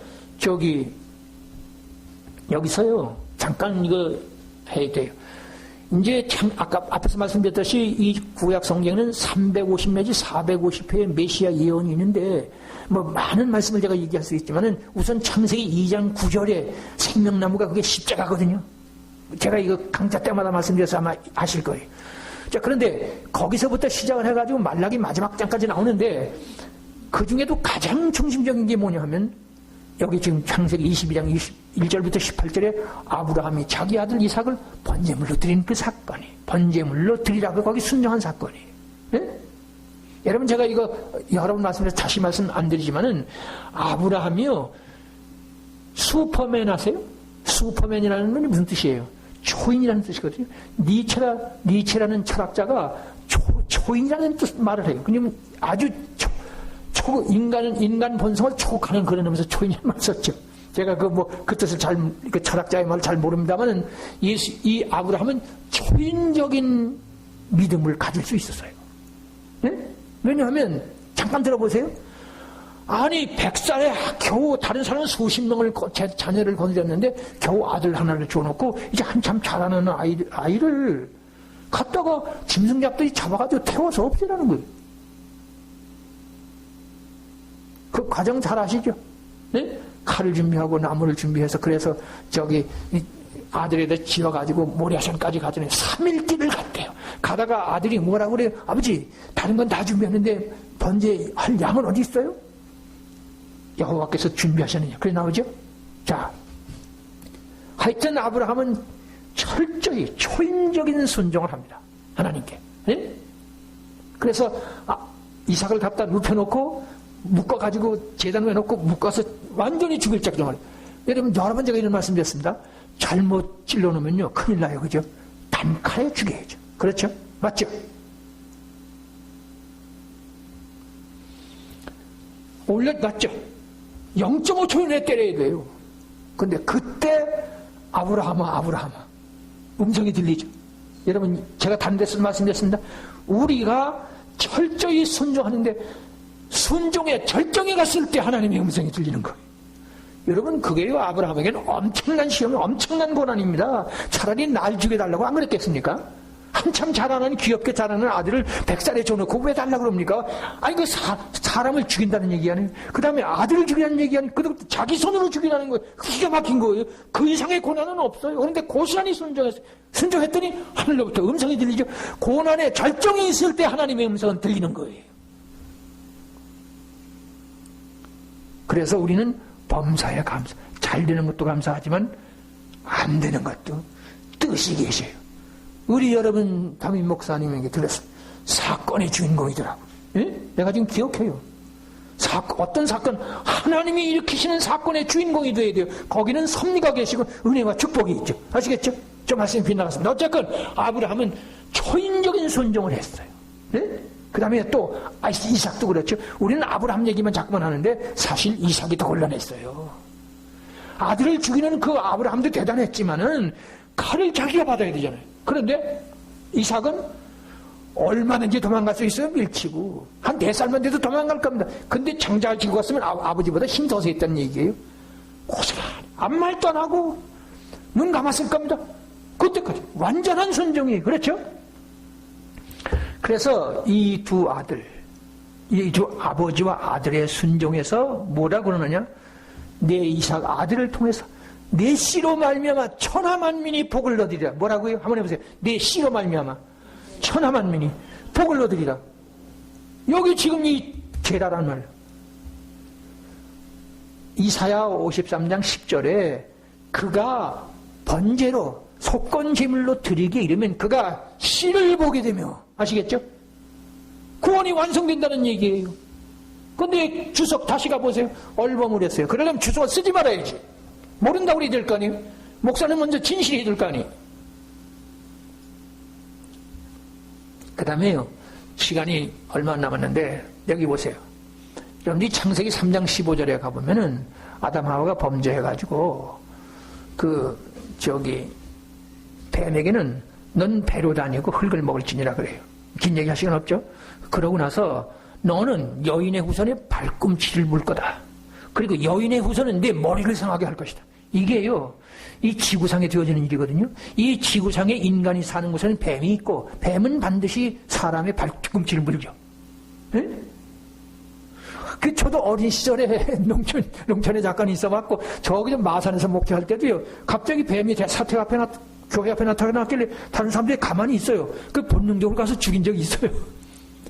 여기서요 잠깐 이거 해야 돼요. 이제 아까 앞에서 말씀드렸듯이 이 구약 성경에는 350 내지 450회의 메시아 예언이 있는데, 많은 말씀을 제가 얘기할 수 있지만은 우선 창세기 2장 9절에 생명나무가 그게 십자가거든요. 제가 이거 강좌 때마다 말씀드려서 아마 아실 거예요. 자, 그런데 거기서부터 시작을 해가지고 말라기 마지막 장까지 나오는데, 그 중에도 가장 중심적인 게 뭐냐 하면 여기 지금 창세기 22장 21절부터 18절에 아브라함이 자기 아들 이삭을 번제물로 드린 그 사건이, 번제물로 드리라고 거기 순종한 사건이. 예? 여러분, 제가 이거 여러 번 말씀드려서 다시 말씀 안 드리지만은, 아브라함이요, 슈퍼맨 아세요? 슈퍼맨이라는 건 무슨 뜻이에요? 초인이라는 뜻이거든요. 니체라는 철학자가 초인이라는 뜻 말을 해요. 그러면 아주 인간 본성을 초국하는 그런 의미에서 초인이라는 말을 썼죠. 제가 그 뜻을 그 철학자의 말을 잘 모릅니다만은, 이 아브라함은 초인적인 믿음을 가질 수 있었어요. 네? 왜냐하면, 잠깐 들어보세요. 아니, 100살에 겨우 다른 사람은 수십 명을 자녀를 건드렸는데 겨우 아들 하나를 줘놓고 이제 한참 자라는 아이를 갖다가 짐승잡들이 잡아가지고 태워서 없애라는 거예요. 그 과정 잘 아시죠? 네? 칼을 준비하고 나무를 준비해서, 그래서 아들에다 지어가지고 모리아산까지 가더니 3일 길을 갔대요. 가다가 아들이 뭐라고 그래요? 아버지, 다른 건 다 준비했는데 번제할 양은 어디 있어요? 여호와께서 준비하셨느냐. 그래 나오죠? 자, 하여튼 아브라함은 철저히 초인적인 순종을 합니다. 하나님께. 네? 그래서 이삭을 갖다 눕혀놓고 묶어가지고 제단에 놓고 묶어서 완전히 죽일 작정을. 여러분, 여러 번 제가 이런 말씀 드렸습니다. 잘못 찔러놓으면요 큰일 나요. 그죠? 단칼에 죽여야죠. 그렇죠? 맞죠? 올려놨죠? 0.5초 내에 때려야 돼요. 근데 그때 아브라함아 음성이 들리죠. 여러분, 제가 다른 데서 말씀드렸습니다. 우리가 철저히 순종하는데 순종의 절정에 갔을 때 하나님의 음성이 들리는 거예요. 여러분, 그게요 아브라함에게는 엄청난 시험이, 엄청난 고난입니다. 차라리 날 죽여달라고 안 그랬겠습니까? 한참 자라는, 귀엽게 자라는 아들을 100살에 줘놓고 왜 달라고 그럽니까? 아니, 그 사람을 죽인다는 얘기 아니에요? 그 다음에 아들을 죽이라는 얘기 아니에요? 그것도 자기 손으로 죽이라는 거예요. 기가 막힌 거예요. 그 이상의 고난은 없어요. 그런데 고스란히 순종했더니 하늘로부터 음성이 들리죠. 고난의 절정이 있을 때 하나님의 음성은 들리는 거예요. 그래서 우리는 범사에 감사, 잘 되는 것도 감사하지만 안 되는 것도 뜻이 계셔요. 우리 여러분 담임 목사님에게 들었어요. 사건의 주인공이더라고. 예? 내가 지금 기억해요. 어떤 사건, 하나님이 일으키시는 사건의 주인공이 돼야 돼요. 거기는 섭리가 계시고 은혜와 축복이 있죠. 아시겠죠? 좀 말씀이 빗나갔습니다. 어쨌건 아브라함은 초인적인 순종을 했어요. 예? 그 다음에 또 이삭도 그렇죠. 우리는 아브라함 얘기만 자꾸만 하는데 사실 이삭이 더 곤란했어요. 아들을 죽이는 그 아브라함도 대단했지만은 칼을 자기가 받아야 되잖아요. 그런데 이삭은 얼마든지 도망갈 수 있어요. 밀치고 한 4살만 돼도 도망갈 겁니다. 근데 장자를 지고 갔으면 아버지보다 힘 더 셌다는 얘기예요. 고스란히 아무 말도 안 하고 눈 감았을 겁니다. 그때까지 완전한 순종이에요. 그렇죠? 그래서 이 두 아버지와 아들의 순종에서 뭐라 그러느냐? 내 이삭 아들을 통해서 내 씨로 말미암아 천하 만민이 복을 얻으리라. 뭐라고요? 한번 해보세요. 내 씨로 말미암아 천하 만민이 복을 얻으리라. 여기 지금 이 제라라는 말, 이사야 53장 10절에 그가 번제로 속건제물로 드리기에 이르면 그가 씨를 보게 되며, 아시겠죠? 구원이 완성된다는 얘기예요. 근데 주석 다시 가보세요. 얼버무렸어요. 했어요. 그러려면 주석을 쓰지 말아야지. 모른다고 해야 될 거 아니에요? 목사는 먼저 진실해야 될 거 아니에요? 그 다음에요, 시간이 얼마 안 남았는데 여기 보세요. 여러분들이 창세기 3장 15절에 가보면은 아담 하와가 범죄해가지고 뱀에게는 넌 배로 다니고 흙을 먹을지니라 그래요. 긴 얘기 할 시간 없죠? 그러고 나서 너는 여인의 후손에 발꿈치를 물 거다. 그리고 여인의 후손은 내 머리를 상하게 할 것이다. 이게요, 이 지구상에 되어지는 일이거든요. 이 지구상에 인간이 사는 곳에는 뱀이 있고, 뱀은 반드시 사람의 발꿈치를 물죠. 네? 저도 어린 시절에 농촌에 잠깐 있어봤고, 저기 마산에서 목회할 때도요, 갑자기 뱀이 사택 앞에 교회 앞에 나타났길래 다른 사람들이 가만히 있어요. 그 본능적으로 가서 죽인 적이 있어요.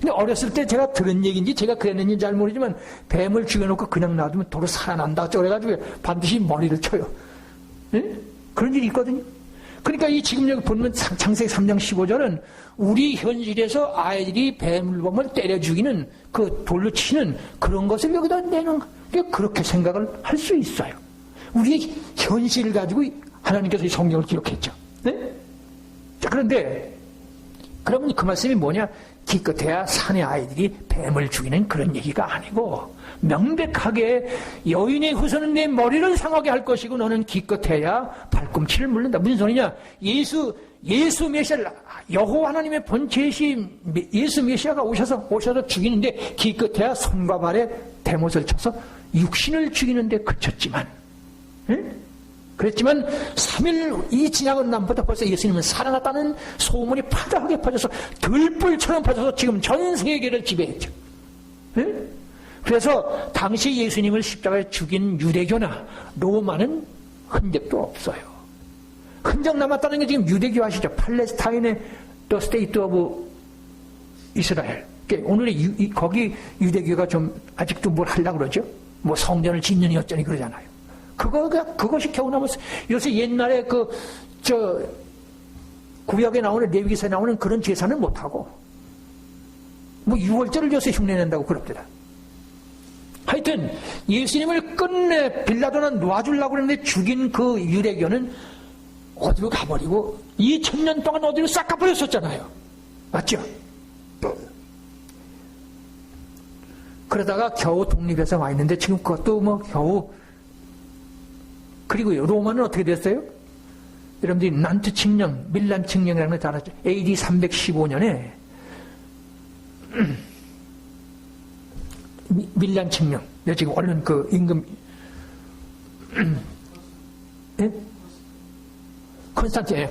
근데 어렸을 때 제가 들은 얘기인지 제가 그랬는지 잘 모르지만 뱀을 죽여놓고 그냥 놔두면 도로 살아난다. 그래가지고 반드시 머리를 쳐요. 네? 그런 일이 있거든요. 그러니까 이 지금 여기 보면 창세기 3장 15절은 우리 현실에서 아이들이 뱀을 때려 죽이는 그 돌로 치는 그런 것을 여기다 내는 그렇게 생각을 할 수 있어요. 우리의 현실을 가지고 하나님께서 이 성경을 기록했죠. 네? 자, 그런데 그러면 그 말씀이 뭐냐? 기껏해야 산의 아이들이 뱀을 죽이는 그런 얘기가 아니고 명백하게 여인의 후손은 내 머리를 상하게 할 것이고 너는 기껏해야 발꿈치를 물른다. 무슨 소리냐? 예수 메시아, 여호와 하나님의 본체이신 예수 메시아가 오셔서 죽이는데 기껏해야 손과 발에 대못을 쳐서 육신을 죽이는데 그쳤지만, 응? 그랬지만 3일이 지나고 난부터 벌써 예수님은 살아났다는 소문이 파다하게 퍼져서 들불처럼 퍼져서 지금 전 세계를 지배했죠. 응? 그래서 당시 예수님을 십자가에 죽인 유대교나 로마는 흔적도 없어요. 흔적 남았다는 게 지금 유대교 아시죠? 팔레스타인의 The State of Israel. 오늘의 거기 유대교가 좀 아직도 뭘 하려고 그러죠? 뭐 성전을 짓느니 어쩌니 그러잖아요. 그것이 겨우 남았어요. 요새 옛날에 구약에 나오는 레위기서에 나오는 그런 제사는 못하고 뭐 6월절을 요새 흉내낸다고 그럽니다. 하여튼 예수님을 끝내 빌라도는 놔주려고 그랬는데 죽인 그 유대교는 어디로 가버리고 2000년 동안 어디로 싹 가버렸었잖아요. 맞죠? 그러다가 겨우 독립해서 와 있는데 지금 그것도 뭐 겨우. 그리고요, 로마는 어떻게 됐어요? 여러분들이 난트 칙령, 밀란 칙령이라는 걸 잘 알았죠? AD 315년에 밀란 칙령. 지금 얼른 그 임금 예?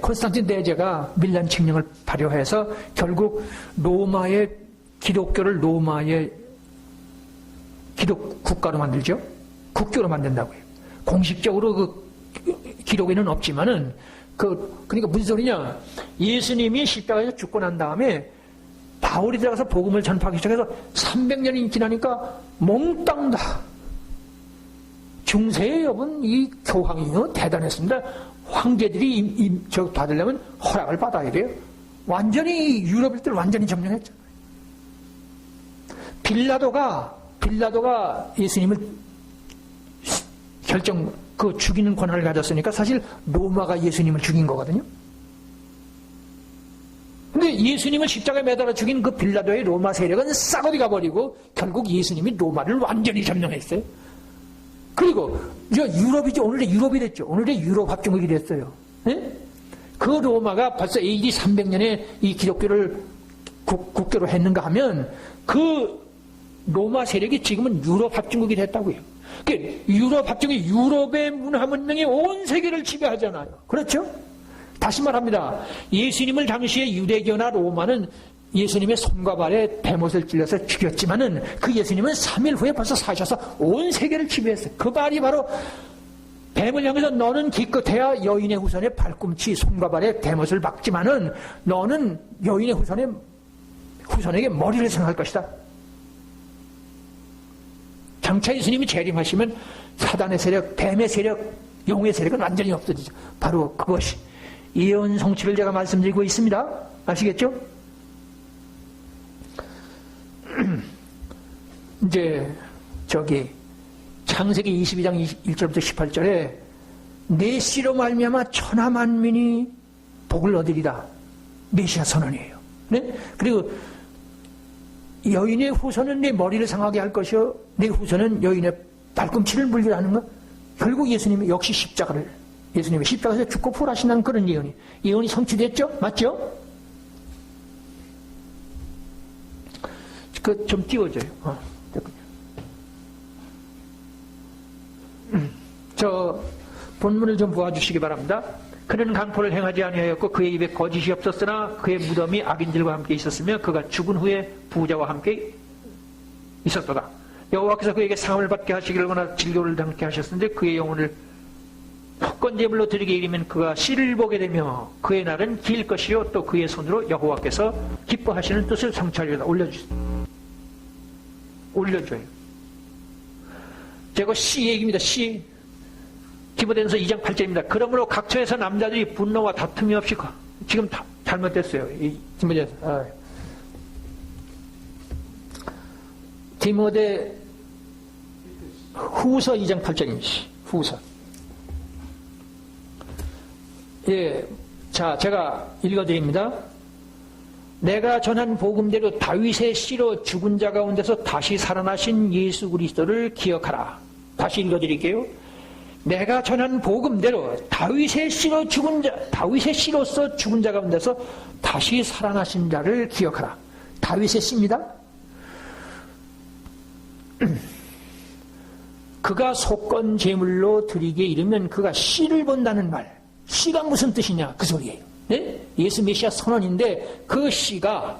콘스탄틴 대제가 밀란 칙령을 발효해서 결국 로마의 기독교를 로마의 기독 국가로 만들죠. 국교로 만든다고요. 공식적으로 그 기록에는 없지만은 그러니까 무슨 소리냐? 예수님이 십자가에서 죽고 난 다음에 바울이 들어가서 복음을 전파하기 시작해서 300년이 지나니까 몽땅 다 중세에 여분 이 교황이요 대단했습니다. 황제들이 저 받으려면 허락을 받아야 돼요. 완전히 유럽인들 완전히 점령했잖아요. 빌라도가 예수님을 죽이는 권한을 가졌으니까 사실 로마가 예수님을 죽인 거거든요. 근데 예수님을 십자가에 매달아 죽인 그 빌라도의 로마 세력은 싹어디 가버리고 결국 예수님이 로마를 완전히 점령했어요. 그리고 유럽이죠. 오늘의 유럽이 됐죠. 오늘의 유럽 합중국이 됐어요. 네? 그 로마가 벌써 AD 300년에 이 기독교를 국교로 했는가 하면 그 로마 세력이 지금은 유럽 합중국이 됐다고요. 유럽 합중이 유럽의 문화 문명이 온 세계를 지배하잖아요. 그렇죠? 다시 말합니다. 예수님을 당시에 유대교나 로마는 예수님의 손과 발에 대못을 찔러서 죽였지만은 그 예수님은 3일 후에 벌써 사셔서 온 세계를 지배했어요. 그 말이 바로 뱀을 향해서 너는 기껏해야 여인의 후손의 발꿈치 손과 발에 대못을 박지만은 너는 여인의 후손에게 머리를 생각할 것이다. 장차 예수님이 재림하시면 사단의 세력, 뱀의 세력, 용의 세력은 완전히 없어지죠. 바로 그것이 예언 성취를 제가 말씀드리고 있습니다. 아시겠죠? 이제 창세기 22장 1절부터 18절에 내 씨로 말미암아 천하 만민이 복을 얻으리라. 메시아 선언이에요. 네? 그리고 여인의 후손은 내 머리를 상하게 할 것이요 내 후손은 여인의 발꿈치를 물리라 하는 것. 결국 예수님이 역시 예수님이 십자가에서 죽고 부활하신다는 그런 예언이 성취됐죠? 맞죠? 좀 띄워줘요. 저 본문을 좀 보아주시기 바랍니다. 그는 강포를 행하지 아니하였고 그의 입에 거짓이 없었으나 그의 무덤이 악인들과 함께 있었으며 그가 죽은 후에 부자와 함께 있었도다. 여호와께서 그에게 상을 받게 하시기를 원하 질교를 당케 하셨는데 그의 영혼을 속건제물로 드리게 이르면 그가 씨를 보게 되며 그의 날은 길 것이요 또 그의 손으로 여호와께서 기뻐하시는 뜻을 성취하리로다. 올려주세요. 올려줘요. 제가 시 얘기입니다. 시. 디모데전서 2장 8절입니다. 그러므로 각처에서 남자들이 분노와 다툼이 없이 지금 잘못됐어요. 이 디모데전서. 디모데 후서 2장 8절입니다. 후서. 예. 자, 제가 읽어드립니다. 내가 전한 복음대로 다윗의 씨로 죽은 자 가운데서 다시 살아나신 예수 그리스도를 기억하라. 다시 읽어드릴게요. 내가 전한 복음대로 다윗의 씨로서 죽은 자 가운데서 다시 살아나신 자를 기억하라. 다윗의 씨입니다. 그가 속건 제물로 드리게 이르면 그가 씨를 본다는 말. 씨가 무슨 뜻이냐? 그 소리예요. 네? 예수 메시아 선언인데 그 씨가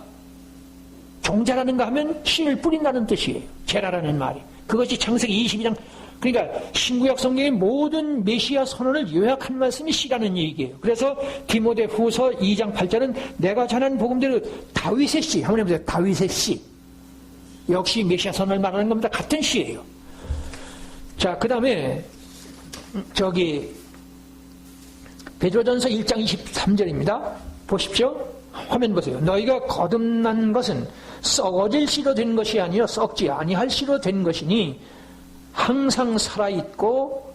종자라는가 하면 씨를 뿌린다는 뜻이에요. 제라라는 말이. 그것이 창세기 22장, 그러니까 신구약 성경의 모든 메시아 선언을 요약한 말씀이 씨라는 얘기예요. 그래서 디모데 후서 2장 8절은 내가 전한 복음대로 다윗의 씨, 한번 해보세요. 다윗의 씨. 역시 메시아 선언을 말하는 겁니다. 같은 씨예요. 자, 그 다음에 베드로전서 1장 23절입니다. 보십시오. 화면 보세요. 너희가 거듭난 것은 썩어질 씨로 된 것이 아니요 썩지 아니할 씨로 된 것이니 항상 살아있고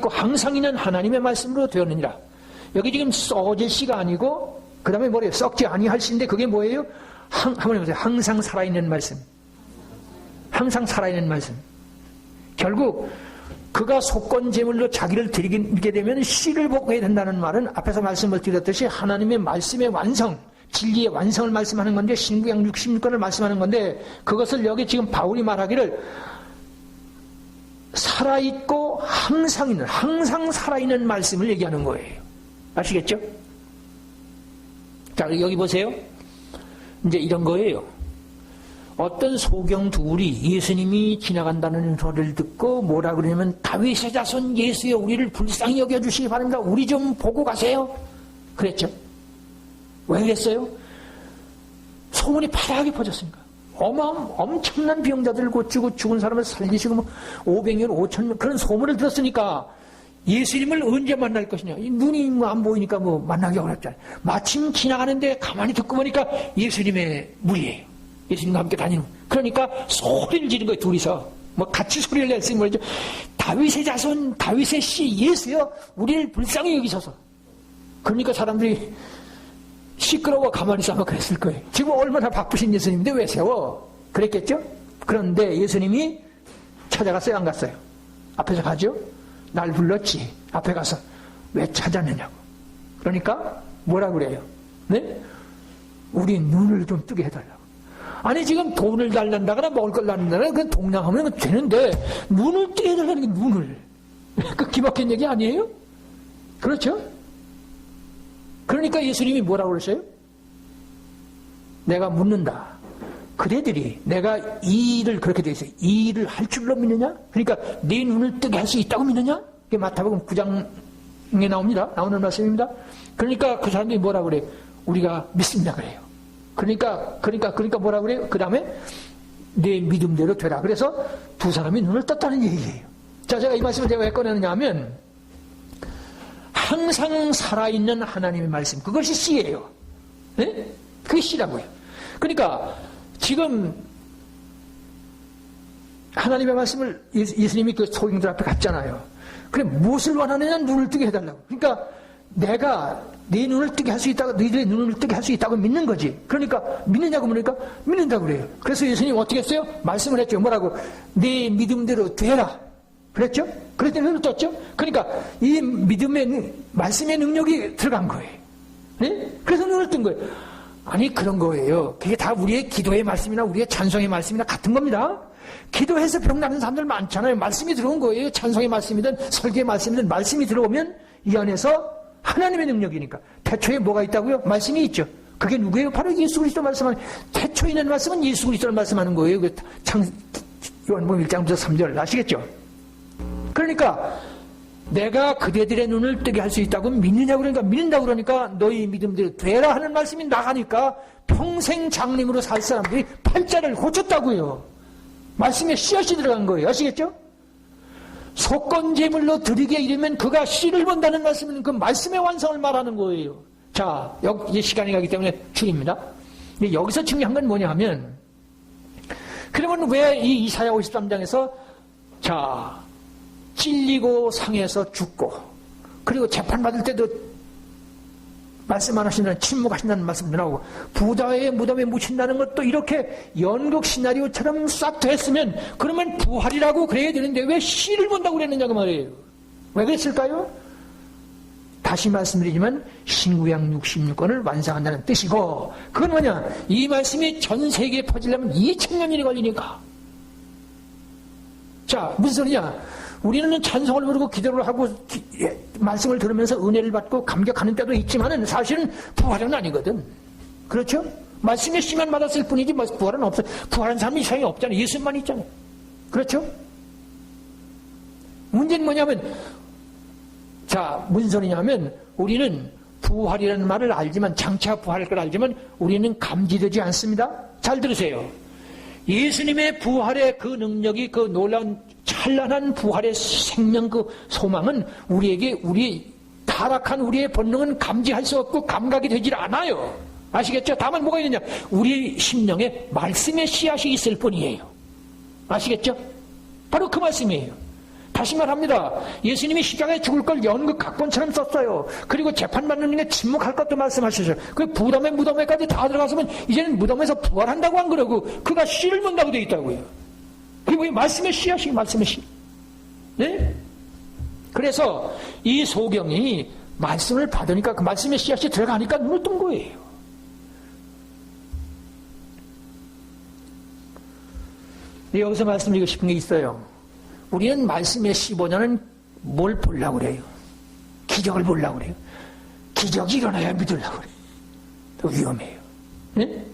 항상 있는 하나님의 말씀으로 되었느니라. 여기 지금 썩어질 씨가 아니고 그 다음에 뭐래요? 썩지 아니할 씨인데 그게 뭐예요? 한번 해보세요. 항상 살아있는 말씀. 항상 살아있는 말씀. 결국 그가 속건 제물로 자기를 드리게 되면 씨를 먹어야 된다는 말은 앞에서 말씀을 드렸듯이 하나님의 말씀의 완성, 진리의 완성을 말씀하는 건데 신구약 66권을 말씀하는 건데 그것을 여기 지금 바울이 말하기를 살아있고 항상 살아있는 말씀을 얘기하는 거예요. 아시겠죠? 자, 여기 보세요. 이제 이런 거예요. 어떤 소경 둘이 예수님이 지나간다는 소리를 듣고 뭐라 그러냐면 다윗의 자손 예수여 우리를 불쌍히 여겨주시기 바랍니다. 우리 좀 보고 가세요. 그랬죠. 왜 그랬어요? 소문이 파다하게 퍼졌으니까. 엄청난 병자들을 고치고 죽은 사람을 살리시고 500년 5,000년 그런 소문을 들었으니까 예수님을 언제 만날 것이냐. 눈이 안 보이니까 만나기 어렵잖아요. 마침 지나가는데 가만히 듣고 보니까 예수님의 무리예요. 예수님과 함께 다니는. 그러니까 소리를 지른 거예요. 둘이서. 같이 소리를 냈으니 뭐죠. 다윗의 자손, 다윗의 씨 예수여 우리를 불쌍히 여기셔서. 그러니까 사람들이 시끄러워 가만히 있어 아마 그랬을 거예요. 지금 얼마나 바쁘신 예수님인데 왜 세워? 그랬겠죠? 그런데 예수님이 찾아갔어요? 안 갔어요? 앞에서 가죠? 날 불렀지. 앞에 가서 왜 찾았느냐고. 그러니까 뭐라 그래요? 네? 우리 눈을 좀 뜨게 해달라고. 아니 지금 돈을 달란다거나 먹을 걸 달란다거나 그건 동냥하면 되는데 눈을 뜨게 해달라는 게 눈을. 그 기막힌 얘기 아니에요? 그렇죠? 그러니까 예수님이 뭐라고 그러세요? 내가 묻는다. 그대들이 내가 이 일을 그렇게 돼 있어요. 이 일을 할 줄로 믿느냐? 그러니까 네 눈을 뜨게 할 수 있다고 믿느냐? 그게 마태복음 9장에 나오는 말씀입니다. 그러니까 그 사람들이 뭐라 그래요? 우리가 믿습니다 그래요. 그러니까 뭐라 그래요? 그 다음에 내 믿음대로 되라. 그래서 두 사람이 눈을 떴다는 얘기예요. 자, 제가 이 말씀을 제가 왜 꺼내느냐 하면 항상 살아있는 하나님의 말씀, 그것이 씨예요. 네? 그게 씨라고요. 그러니까 지금 하나님의 말씀을 예수님이 그 소경들 앞에 갔잖아요. 그래 무엇을 원하느냐? 눈을 뜨게 해달라고. 그러니까 내가 네 눈을 뜨게 할 수 있다고, 너희들의 눈을 뜨게 할 수 있다고 믿는 거지. 그러니까 믿느냐고 그러니까 믿는다고 그래요. 그래서 예수님이 어떻게 했어요? 말씀을 했죠. 뭐라고? 네 믿음대로 되라. 그랬죠? 그랬더니 눈을 떴죠? 그러니까 이 믿음의 말씀의 능력이 들어간 거예요. 네? 그래서 눈을 뜬 거예요. 아니 그런 거예요. 그게 다 우리의 기도의 말씀이나 우리의 찬송의 말씀이나 같은 겁니다. 기도해서 병 나는 사람들 많잖아요. 말씀이 들어온 거예요. 찬송의 말씀이든 설교의 말씀이든 말씀이 들어오면 이 안에서 하나님의 능력이니까. 태초에 뭐가 있다고요? 말씀이 있죠. 그게 누구예요? 바로 예수 그리스도 말씀하는. 태초에 있는 말씀은 예수 그리스도를 말씀하는 거예요. 요한복음 1장부터 3절 아시겠죠? 그러니까 내가 그대들의 눈을 뜨게 할 수 있다고 믿느냐고 그러니까 믿는다고 그러니까 너희 믿음대로 되라 하는 말씀이 나가니까 평생 장님으로 살 사람들이 팔자를 고쳤다고요. 말씀에 씨앗이 들어간 거예요. 아시겠죠? 속건제물로 드리게 이르면 그가 씨를 본다는 말씀은 그 말씀의 완성을 말하는 거예요. 자, 이제 시간이 가기 때문에 줄입니다. 근데 여기서 중요한 건 뭐냐 하면, 그러면 왜 이 이사야 53장에서 자, 찔리고 상해서 죽고, 그리고 재판받을 때도 말씀 안 하신다는, 침묵하신다는 말씀도 나오고, 부다의 무덤에 묻힌다는 것도 이렇게 연극 시나리오처럼 싹 됐으면, 그러면 부활이라고 그래야 되는데 왜 씨를 본다고 그랬느냐 그 말이에요. 왜 그랬을까요? 다시 말씀드리지만 신구약 66권을 완성한다는 뜻이고, 그건 뭐냐, 이 말씀이 전 세계에 퍼지려면 2000년이 걸리니까. 자, 무슨 소리냐, 우리는 찬송을 부르고 기도를 하고 말씀을 들으면서 은혜를 받고 감격하는 때도 있지만은 사실은 부활은 아니거든. 그렇죠? 말씀의 씨만 받았을 뿐이지 부활은 없어요. 부활한 사람이 이상이 없잖아요. 예수만 있잖아요. 그렇죠? 문제는 뭐냐면, 자, 무슨 소리냐면, 우리는 부활이라는 말을 알지만, 장차 부활할 걸 알지만 우리는 감지되지 않습니다. 잘 들으세요. 예수님의 부활의 그 능력이, 그 놀라운 찬란한 부활의 생명, 그 소망은 우리에게, 우리 타락한 우리의 본능은 감지할 수 없고 감각이 되질 않아요. 아시겠죠? 다만 뭐가 있느냐, 우리 심령에 말씀의 씨앗이 있을 뿐이에요. 아시겠죠? 바로 그 말씀이에요. 다시 말합니다. 예수님이 십자가에 죽을 걸 연극 각본처럼 썼어요. 그리고 재판받는 게 침묵할 것도 말씀하셨어요. 그 무덤에 무덤에까지 다 들어갔으면 이제는 무덤에서 부활한다고 안 그러고 그가 씨를 본다고 되어 있다고요. 그리고 말씀의 씨앗이, 말씀의 씨. 네? 그래서 이 소경이 말씀을 받으니까 그 말씀의 씨앗이 들어가니까 눈을 뜬 거예요. 여기서 말씀드리고 싶은 게 있어요. 우리는 말씀의 씨 보냐는 뭘 보려고 그래요? 기적을 보려고 그래요. 기적이 일어나야 믿으려고 그래요. 더 위험해요. 네?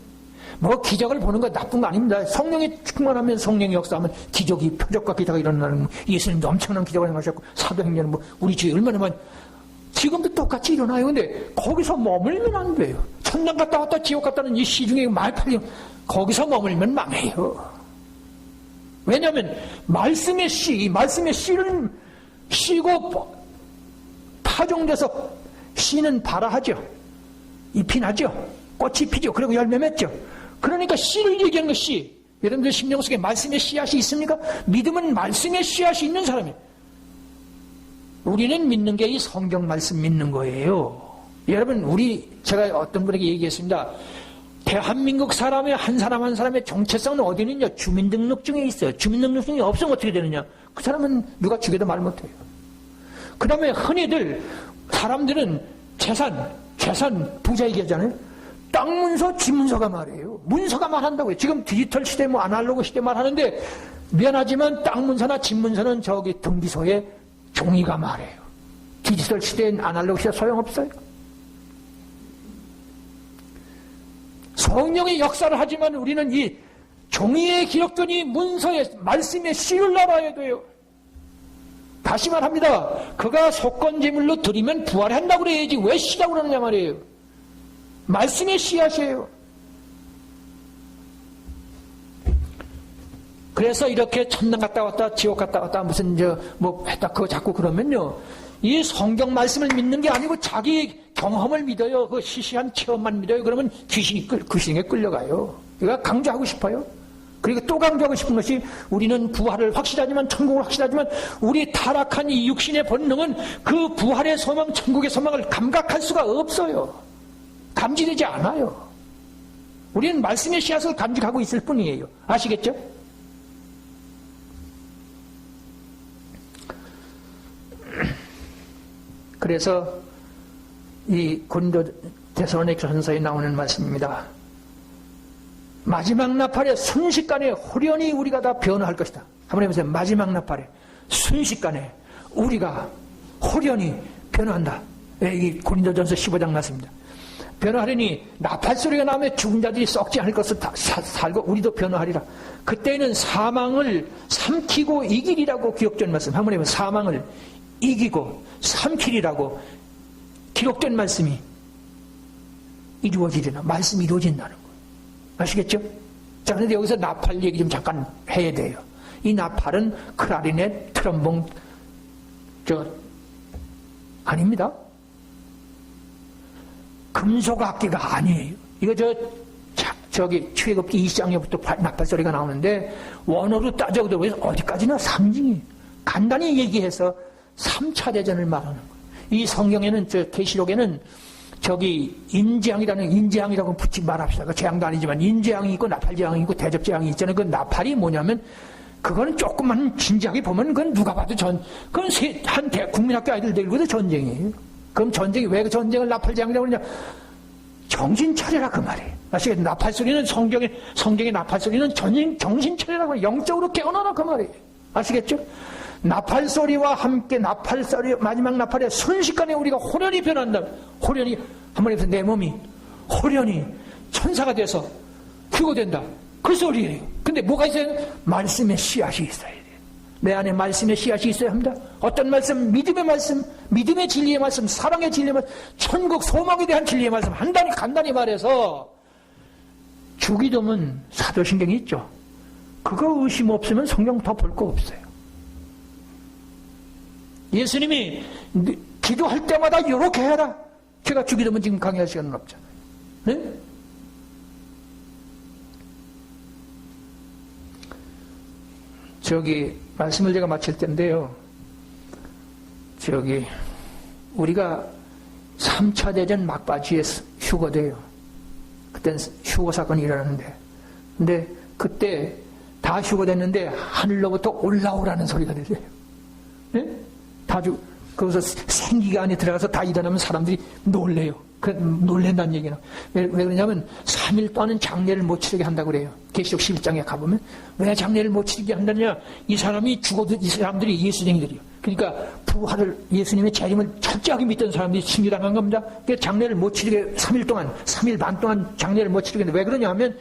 뭐 기적을 보는 거 나쁜 거 아닙니다. 성령이 충만하면, 성령이 역사하면 기적이, 표적과 기적이 일어나는, 예수님도 엄청난 기적을 행하셨고 사도행전은 뭐 우리 주에 얼마나 많이, 지금도 똑같이 일어나요. 근데 거기서 머물면 안 돼요. 천당 갔다 왔다 지옥 갔다는 이 시중에 말팔려, 거기서 머물면 망해요. 왜냐하면 말씀의 씨, 말씀의 씨를 씨고 파종돼서, 씨는 발화하죠. 잎이 나죠. 꽃이 피죠. 그리고 열매 맺죠. 그러니까 씨를 얘기하는 거, 씨. 여러분들 심령 속에 말씀의 씨앗이 있습니까? 믿음은 말씀의 씨앗이 있는 사람이에요. 우리는 믿는 게 이 성경 말씀 믿는 거예요. 여러분, 제가 어떤 분에게 얘기했습니다. 대한민국 사람의 한 사람 한 사람의 정체성은 어디 있느냐? 주민등록증에 있어요. 주민등록증이 없으면 어떻게 되느냐? 그 사람은 누가 죽여도 말 못해요. 그 다음에 흔히들 사람들은 재산 부자 얘기하잖아요. 땅 문서, 집 문서가 말해요. 문서가 말한다고요. 지금 디지털 시대, 뭐 아날로그 시대 말하는데, 미안하지만 땅 문서나 집 문서는 저기 등기소에 종이가 말해요. 디지털 시대엔 아날로그 시대 소용없어요. 성령의 역사를 하지만 우리는 이 종이에 기록된 이 문서의 말씀의 씨를 알아야 돼요. 다시 말합니다. 그가 속건제물로 드리면 부활한다고 그래야지 왜 씨라고 그러느냐 말이에요. 말씀의 씨앗이에요. 그래서 이렇게 천당 갔다 왔다 지옥 갔다 왔다 무슨 뭐 했다 그거 자꾸 그러면요, 이 성경 말씀을 믿는 게 아니고 자기 경험을 믿어요. 그 시시한 체험만 믿어요. 그러면 귀신에 끌려가요. 제가 강조하고 싶어요. 그리고 또 강조하고 싶은 것이, 우리는 부활을 확실하지만, 천국을 확실하지만, 우리 타락한 이 육신의 본능은 그 부활의 소망, 천국의 소망을 감각할 수가 없어요. 감지되지 않아요. 우리는 말씀의 씨앗을 감지하고 있을 뿐이에요. 아시겠죠? 그래서 이 고린도 데살로니가전서에 나오는 말씀입니다. 마지막 나팔에 순식간에 호련히 우리가 다 변화할 것이다. 한번 해보세요. 마지막 나팔에 순식간에 우리가 호련히 변화한다. 이 고린도전서 15장 말씀입니다. 변화하려니 나팔 소리가 나면 죽은 자들이 썩지 않을 것을 다 살고 우리도 변화하리라. 그때는 사망을 삼키고 이기리라고 기록된 말씀. 한번 해보세요. 사망을 이기고 삼키리라고 기록된 말씀이 이루어지리라. 말씀이 이루어진다는 거예요. 아시겠죠? 자, 그런데 여기서 나팔 얘기 좀 잠깐 해야 돼요. 이 나팔은 클라리넷, 트럼본, 아닙니다. 금속 악기가 아니에요. 이거 저기 최급기 2장에부터 나팔 소리가 나오는데 원어로 따져도 어디까지나 상징이에요. 간단히 얘기해서 3차 대전을 말하는 거예요. 이 성경에는 계시록에는 인재앙이라고 붙이지 말합시다. 그 재앙도 아니지만 인재앙이 있고 나팔재앙이 있고 대접재앙이 있잖아요. 그 나팔이 뭐냐면 그거는 조금만 진지하게 보면 그건 누가 봐도 그건 국민학교 아이들 데리고도 전쟁이에요. 그럼 왜 그 전쟁을 나팔재앙이라고 그러냐? 정신 차려라 그 말이에요. 아시겠죠? 나팔 소리는 성경의 나팔 소리는 정신 차려라고 영적으로 깨어나라 그 말이에요. 아시겠죠? 나팔 소리와 함께 마지막 나팔에 순식간에 우리가 호련히 변한다. 호련히 한번 해서 내 몸이 호련히 천사가 돼서 휴거된다. 그 소리예요. 근데 뭐가 있어요? 말씀의 씨앗이 있어야 돼요. 내 안에 말씀의 씨앗이 있어야 합니다. 어떤 말씀? 믿음의 말씀, 믿음의 진리의 말씀, 사랑의 진리의 말씀, 천국 소망에 대한 진리의 말씀 간단히 말해서 주기도문 사도신경이 있죠. 그거 의심 없으면 성경 더 볼 거 없어요. 예수님이 기도할 때마다 이렇게 해라. 제가 주기도문 지금 강의할 시간은 없잖아요. 네? 말씀을 제가 마칠 텐데요. 우리가 3차 대전 막바지에 휴거돼요. 그땐 휴거 사건이 일어나는데. 근데 그때 다 휴거됐는데 하늘로부터 올라오라는 소리가 들려요. 네? 거기서 생기가 안에 들어가서 다 일어나면 사람들이 놀래요. 놀랜다는 얘기는. 왜 그러냐면 3일 동안은 장례를 못 치르게 한다고 그래요. 계시록 11장에 가보면 왜 장례를 못 치르게 한다냐? 이 사람이 죽어도 이 사람들이 예수쟁이들이요. 그러니까 부활을 예수님의 재림을 철저하게 믿던 사람들이 징계당한 겁니다. 그러니까 장례를 못 치르게 3일 반 동안 장례를 못 치르게 했는데 왜 그러냐 하면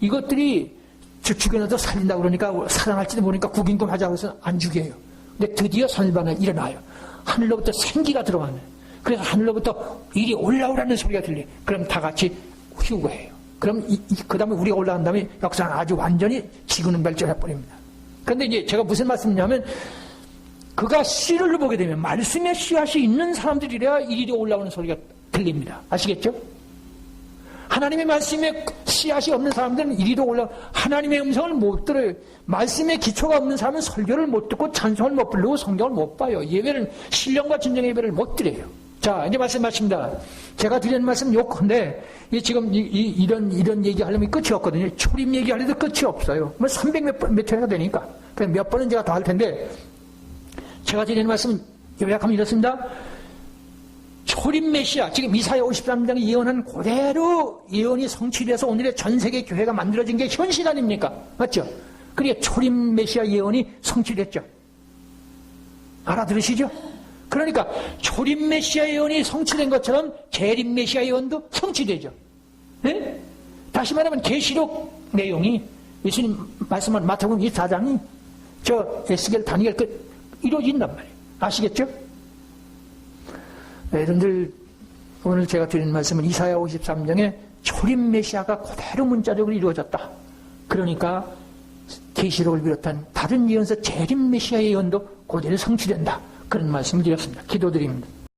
이것들이 죽여놔도 살린다고 그러니까 살아날지도 모르니까 구김금 하자고 해서 안 죽여요. 근데 드디어 3일 반에 일어나요. 하늘로부터 생기가 들어가네. 그래서 하늘로부터 이리 올라오라는 소리가 들려요. 그럼 다 같이 휴거해요. 그럼 그 다음에 우리가 올라간 다음에 역사는 아주 완전히 지구능발전해버립니다. 그런데 이제 제가 무슨 말씀이냐면 그가 씨를 보게 되면 말씀의 씨앗이 있는 사람들이래야 이리 올라오는 소리가 들립니다. 아시겠죠? 하나님의 말씀에 씨앗이 없는 사람들은 이리로 하나님의 음성을 못 들어요. 말씀에 기초가 없는 사람은 설교를 못 듣고 찬송을 못 부르고 성경을 못 봐요. 신령과 진정의 예배를 못 드려요. 자, 이제 말씀하십니다. 제가 드리는 말씀 요컨대, 지금 이런 얘기하려면 끝이 없거든요. 초림 얘기하려도 끝이 없어요. 300몇 회가 되니까. 몇 번은 제가 더 할 텐데, 제가 드리는 말씀은 요약하면 이렇습니다. 초림 메시아, 지금 이사야 53장에 예언한 그대로 예언이 성취돼서 오늘의 전 세계 교회가 만들어진 게 현실 아닙니까? 맞죠? 그러니까 초림 메시아 예언이 성취됐죠. 알아들으시죠? 그러니까 초림 메시아 예언이 성취된 것처럼 재림 메시아 예언도 성취되죠. 네? 다시 말하면 계시록 내용이 예수님 말씀한 마태복음 24장이 에스겔 다니엘 이루어진단 말이에요. 아시겠죠? 네, 여러분들 오늘 제가 드리는 말씀은 이사야 53장에 초림 메시아가 그대로 문자적으로 이루어졌다. 그러니까 계시록을 비롯한 다른 예언서 재림 메시아 예언도 그대로 성취된다. 그런 말씀을 드렸습니다. 기도드립니다.